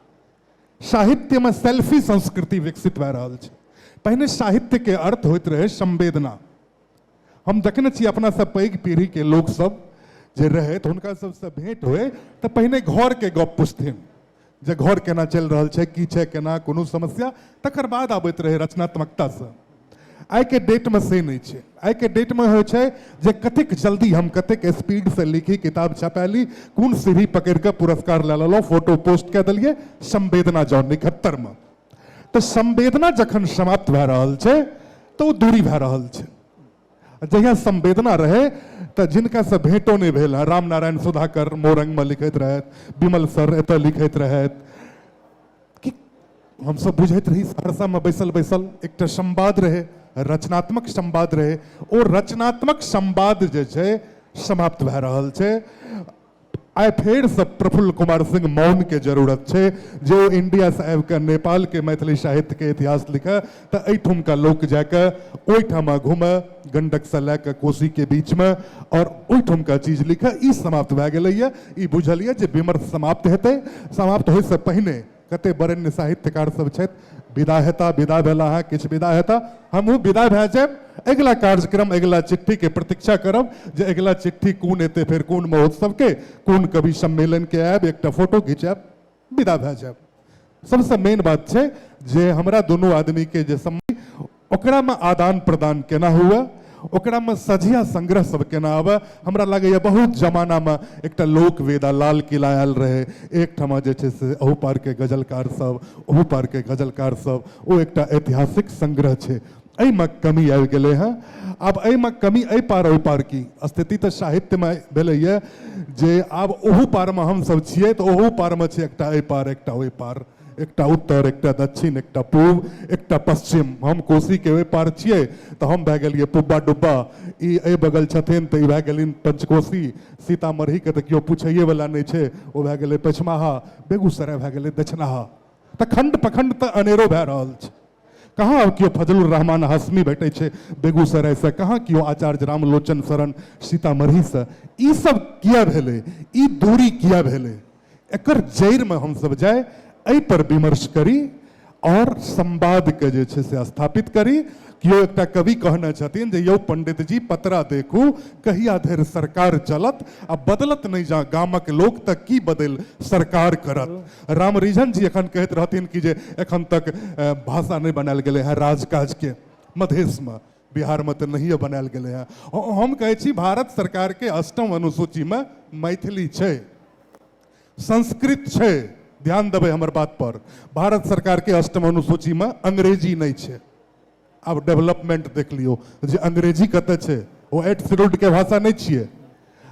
साहित्य में सेल्फी संस्कृति विकसित भए रहा है। पहले साहित्य के अर्थ होइत रहे संवेदना। हम देखने छी अपना सब पैघ पीढ़ी के लोग सब जे रहे तो उनका सबसे भेंट हुए तो पहले घर के गप पूछथिन, जे घर केना चल रहा है, की छे केना, कोनो समस्या, तकर बाद आबैत रहे रचनात्मकता से। आई के डेट में से नहीं छे। आई के डेट में हो छे जे कतेक जल्दी हम कतेक स्पीड से लिखी, किताब छपैली, कौन सीढ़ी पकड़ के पुरस्कार ले लो, फोटो पोस्ट कर दिलिए, संवेदना जो 79 में। तो संवेदना जखन समाप्त भए रहल छे तो वो दूरी भए रहल छे। जहिया संवेदना रहे तो जिनका से भेंटो नहीं भेल, राम नारायण सुधाकर मोरंग में लिखैत रहत, विमल सर एत लिखैत रहत, कि हम सब बुझैत रही सहरसा में बैसल बैसल एकटा संवाद रहे, रचनात्मक संवाद रहे। और रचनात्मक संवाद जे छे समाप्त भए रहल छे। आइ फेर से प्रफुल्ल कुमार सिंह मौन के जरूरत छे, जो इंडिया से आबि के नेपाल के मैथिली साहित्य के इतिहास लिखे, तो एठुम का लोक जाके ओहिठाम घूमे, गंडक से लैके कोसी के बीच में, और ओहिठुम का चीज लिखे। ई समाप्त भए गेलैया। ई बुझलिए जे विमर्श समाप्त हेतै। समाप्त होय से पहिने कते बरेण्य साहित्यकार सब छथि, विदा हेता, विदा भेला है, किछु विदा हेता, हमहूँ विदा भए जायब। अगला कार्यक्रम, अगला चिट्ठी के प्रतीक्षा करब जे अगला चिट्ठी कोन एते, फिर कोन महोत्सव के, कोन कवि सम्मेलन के आयब, एकटा फोटो खिंचायब, विदा भए जायब। सबसे मेन बात छै जे हमरा दोनों आदमी के जे समय ओकरा में आदान प्रदान केना हुआ, ओकरा में सझिया संग्रह सब केना आवे। हमरा लगैया बहुत जमाना में एकटा लोक वेदा लाल किला आयल रहे, एक ठमा जे छै से अहू पार के गजलकार सब, अहू पार के गजलकार सब, ओ एकटा ऐतिहासिक संग्रह छै। एहि में कमी आबि गेलै हैं। आब एहि में कमी एहि पार ओहि पार की स्थिति तो साहित्य में भेलैया जे आब ओहू पार में हम सब छियै, तो ओहू पार में छै एकटा एहि पार, एकटा ओहि पार, एकटा उत्तर, एकटा दक्षिण, एकटा पूर्व, एकटा पश्चिम। हम कोसी के ओहि पार छियै तो हम भए गेलियै पुब्बा डुब्बा, ई एहि बगल छथिन तो ई भए गेलिन पंचकोशी, सीतामढ़ी के तो केओ पूछैए वाला नहीं छै, ओ भए गेलै पछमाहा, बेगूसराय भए गेलै दक्षिणाहा। तो खंड प्रखंड तो अनेरो भए रहल छै। कहाँ अब केओ फजलुर रहमान हाशमी भेटै छै बेगूसराय से, कहाँ केओ आचार्य रामलोचन शरण सीतामढ़ी से। ई सब किया भेलै, ई दूरी किया भेलै, एकर जड़ में हम सब जाए, एहि पर विमर्श करी। और संवाद के जे छै से स्थापित करी। कियो एकटा कवि कहने छथिन जे यौ पंडित जी पतरा देखू कहिया धरि सरकार चलत आ बदलत नहीं जा गामक लोक तक की बदल सरकार करत। राम रिझन जी एखन कहैत रहथिन कि जे एखन तक भाषा नहीं बनायल गेलै है राजकाज के मधेश में, बिहार में तो नहीं बनायल गेलै है। हम कहै छी भारत सरकार के 8म अनुसूची में मैथिली छै, संस्कृत छै, ध्यान देबै हमर बात पर। भारत सरकार के 8म अनुसूची में अंग्रेजी नहीं छै। अब डेवलपमेंट देख लियो जे अंग्रेजी कतऽ छै, वो 8th शेड्यूल्ड के भाषा नहीं छियै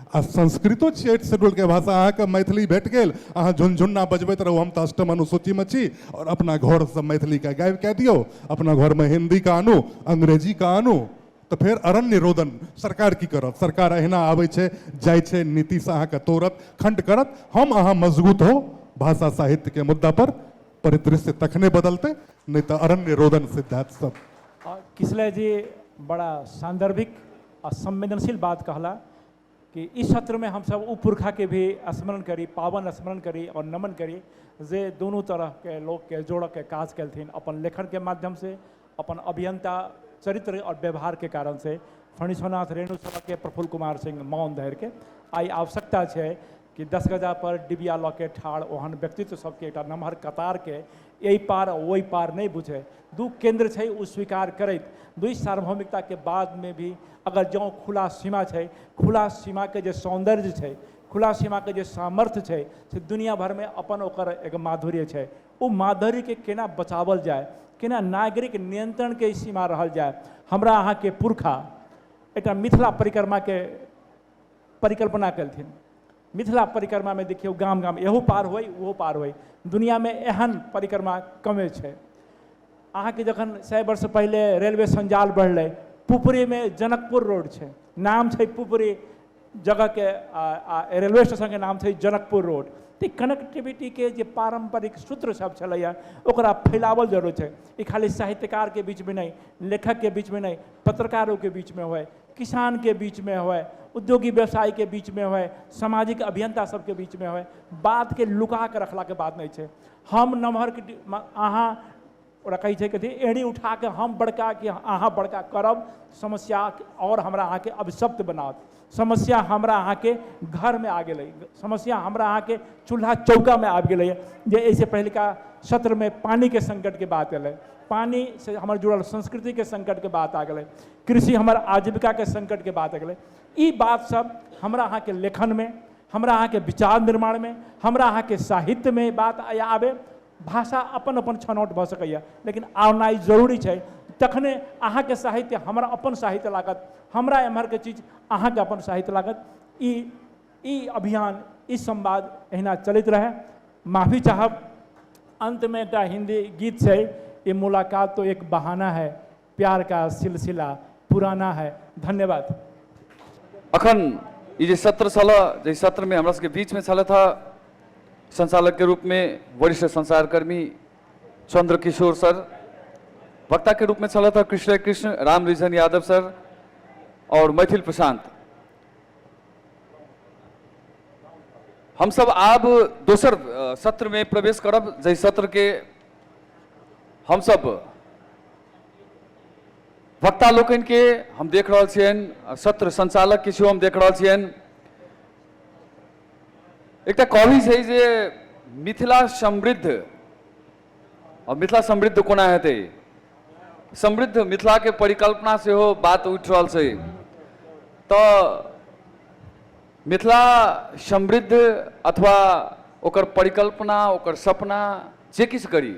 आ संस्कृतो छियै 8th शेड्यूल्ड के भाषा। अहाँके मैथिली भेट गेल, अहाँ झुनझुन्ना बजबैत रहू हम तऽ 8म अनुसूची में छी, और अपना घर से मैथिली का गायब कह दियो, अपना घर में हिंदी का आनू, अंग्रेजी का आनू, तो फिर अरण्य रोदन सरकार की करत। सरकार अहिना आबै छै जाइ छै, नीति से अहाँके तोड़त खंड करत। हम अहाँ मजबूत हो भाषा साहित्य के मुद्दा पर, परिदृश्य तखने बदलते, नहीं तो अरण्य रोदन सिद्धांत सब। किसले जी बड़ा सांदर्भिक और संवेदनशील बात कहला कि इस सत्र में हम सब उ पुरखा के भी स्मरण करी, पावन स्मरण करी और नमन करी जे दोनों तरह के लोग के जोड़ के काज केलथिन अपन लेखन के माध्यम से, अपन अभियंता चरित्र और व्यवहार के कारण से। फणीश्वरनाथ रेणुसभा के प्रफुल्ल कुमार सिंह मौन धैर के आई आवश्यकता है कि 10 गजा पर डिबिया लऽ के ठाड़ ओहन व्यक्तित्व सबके एक नमहर कतार के यही पार वही पार नहीं बुझे, दू केंद्र है उ स्वीकार करैत, दुई सार्वभौमिकता के बाद में भी अगर जो खुला सीमा है, खुला सीमा के जो सौंदर्य है, खुला सीमा के जो सामर्थ्य है से दुनिया भर में अपन ओकर एक माधुर्य है। वो माधुर्य के केना बचावल जाए, केना नागरिक नियंत्रण के सीमा रहल जाए। हमरा अहाँ के पुरखा एक मिथिला परिक्रमा के परिकल्पना कलथिन। मिथिला परिक्रमा में देखियो गाम गाम एहो पार होई वो पार होई, दुनिया में एहन परिक्रमा कमे है। अहाँ के जखन 100 वर्ष पहले रेलवे संजाल बढ़ले, पुपरी में जनकपुर रोड है, नाम है पुपरी जगह के, रेलवे स्टेशन के नाम है जनकपुर रोड। तो कनेक्टिविटी के जे पारंपरिक सूत्र सब चलैया ओकरा फैलावल जरूरत है। ये खाली साहित्यकार के बीच में नहीं, लेखक के बीच में नहीं, पत्रकारों के बीच में हो, किसान के बीच में हो, उद्योगी व्यवसायी के बीच में हो, सामाजिक अभियंता सबके बीच में हो। बात के लुका के रखला के बात नहीं है। हम नमहर के अहाँ ओरा कही छै कि एड़ी उठा के हम बड़का कि अहाँ बड़का करब, समस्या और हमरा अहाँ के अभिशप्त बनात। समस्या हमरा अहाँ के घर में आ गई, समस्या हमरा अहाँ के चूल्हा चौका में आ गई। जे ऐसे पहले का सत्र में पानी के संकट के बात अल, पानी से हमारे जुड़ल संस्कृति के संकट के बात आ गई, कृषि हमार आजीविका के संकट के बात आ गई। ई बात सब हमरा अहाँ के लेखन में, हमरा अहाँ के विचार निर्माण में, हमरा अहाँ के साहित्य में बात आवे। भाषा अपन अपन छनौट भ सकैया, लेकिन आनाइ जरूरी है, तखने अहाँ के साहित्य हमरा अपन साहित्य लागत, हमरा एम्हर के चीज अहाँ के अपन साहित्य लागत। ई अभियान, ई संवाद अहिना चलित रहे। माफी चाहब, अंत में एक हिंदी गीत है, ये मुलाकात तो एक बहाना है, प्यार का सिलसिला पुराना है। धन्यवाद। अखन ये जे सत्र छल, जे सत्र में हमरा सबके बीच में छल था संचालक के रूप में वरिष्ठ संचारकर्मी चंद्रकिशोर सर, वक्ता के रूप में चला था कृष्ण राम रिझन यादव सर और मैथिल प्रशांत। हम सब आब दोसर सत्र में प्रवेश करब, जै सत्र के हम सब वक्ता लोकन के हम देख रहा छियन, सत्र संचालक के सेहो हम देख रहा छियन। एक कवि है जे मिथिला समृद्ध, और मिथिला समृद्ध कोना हेतै, समृद्ध मिथिला के परिकल्पना से हो बात उठ रहा है। तो मिथिला समृद्ध अथवा ओकर परिकल्पना, ओकर सपना जे किछु करी,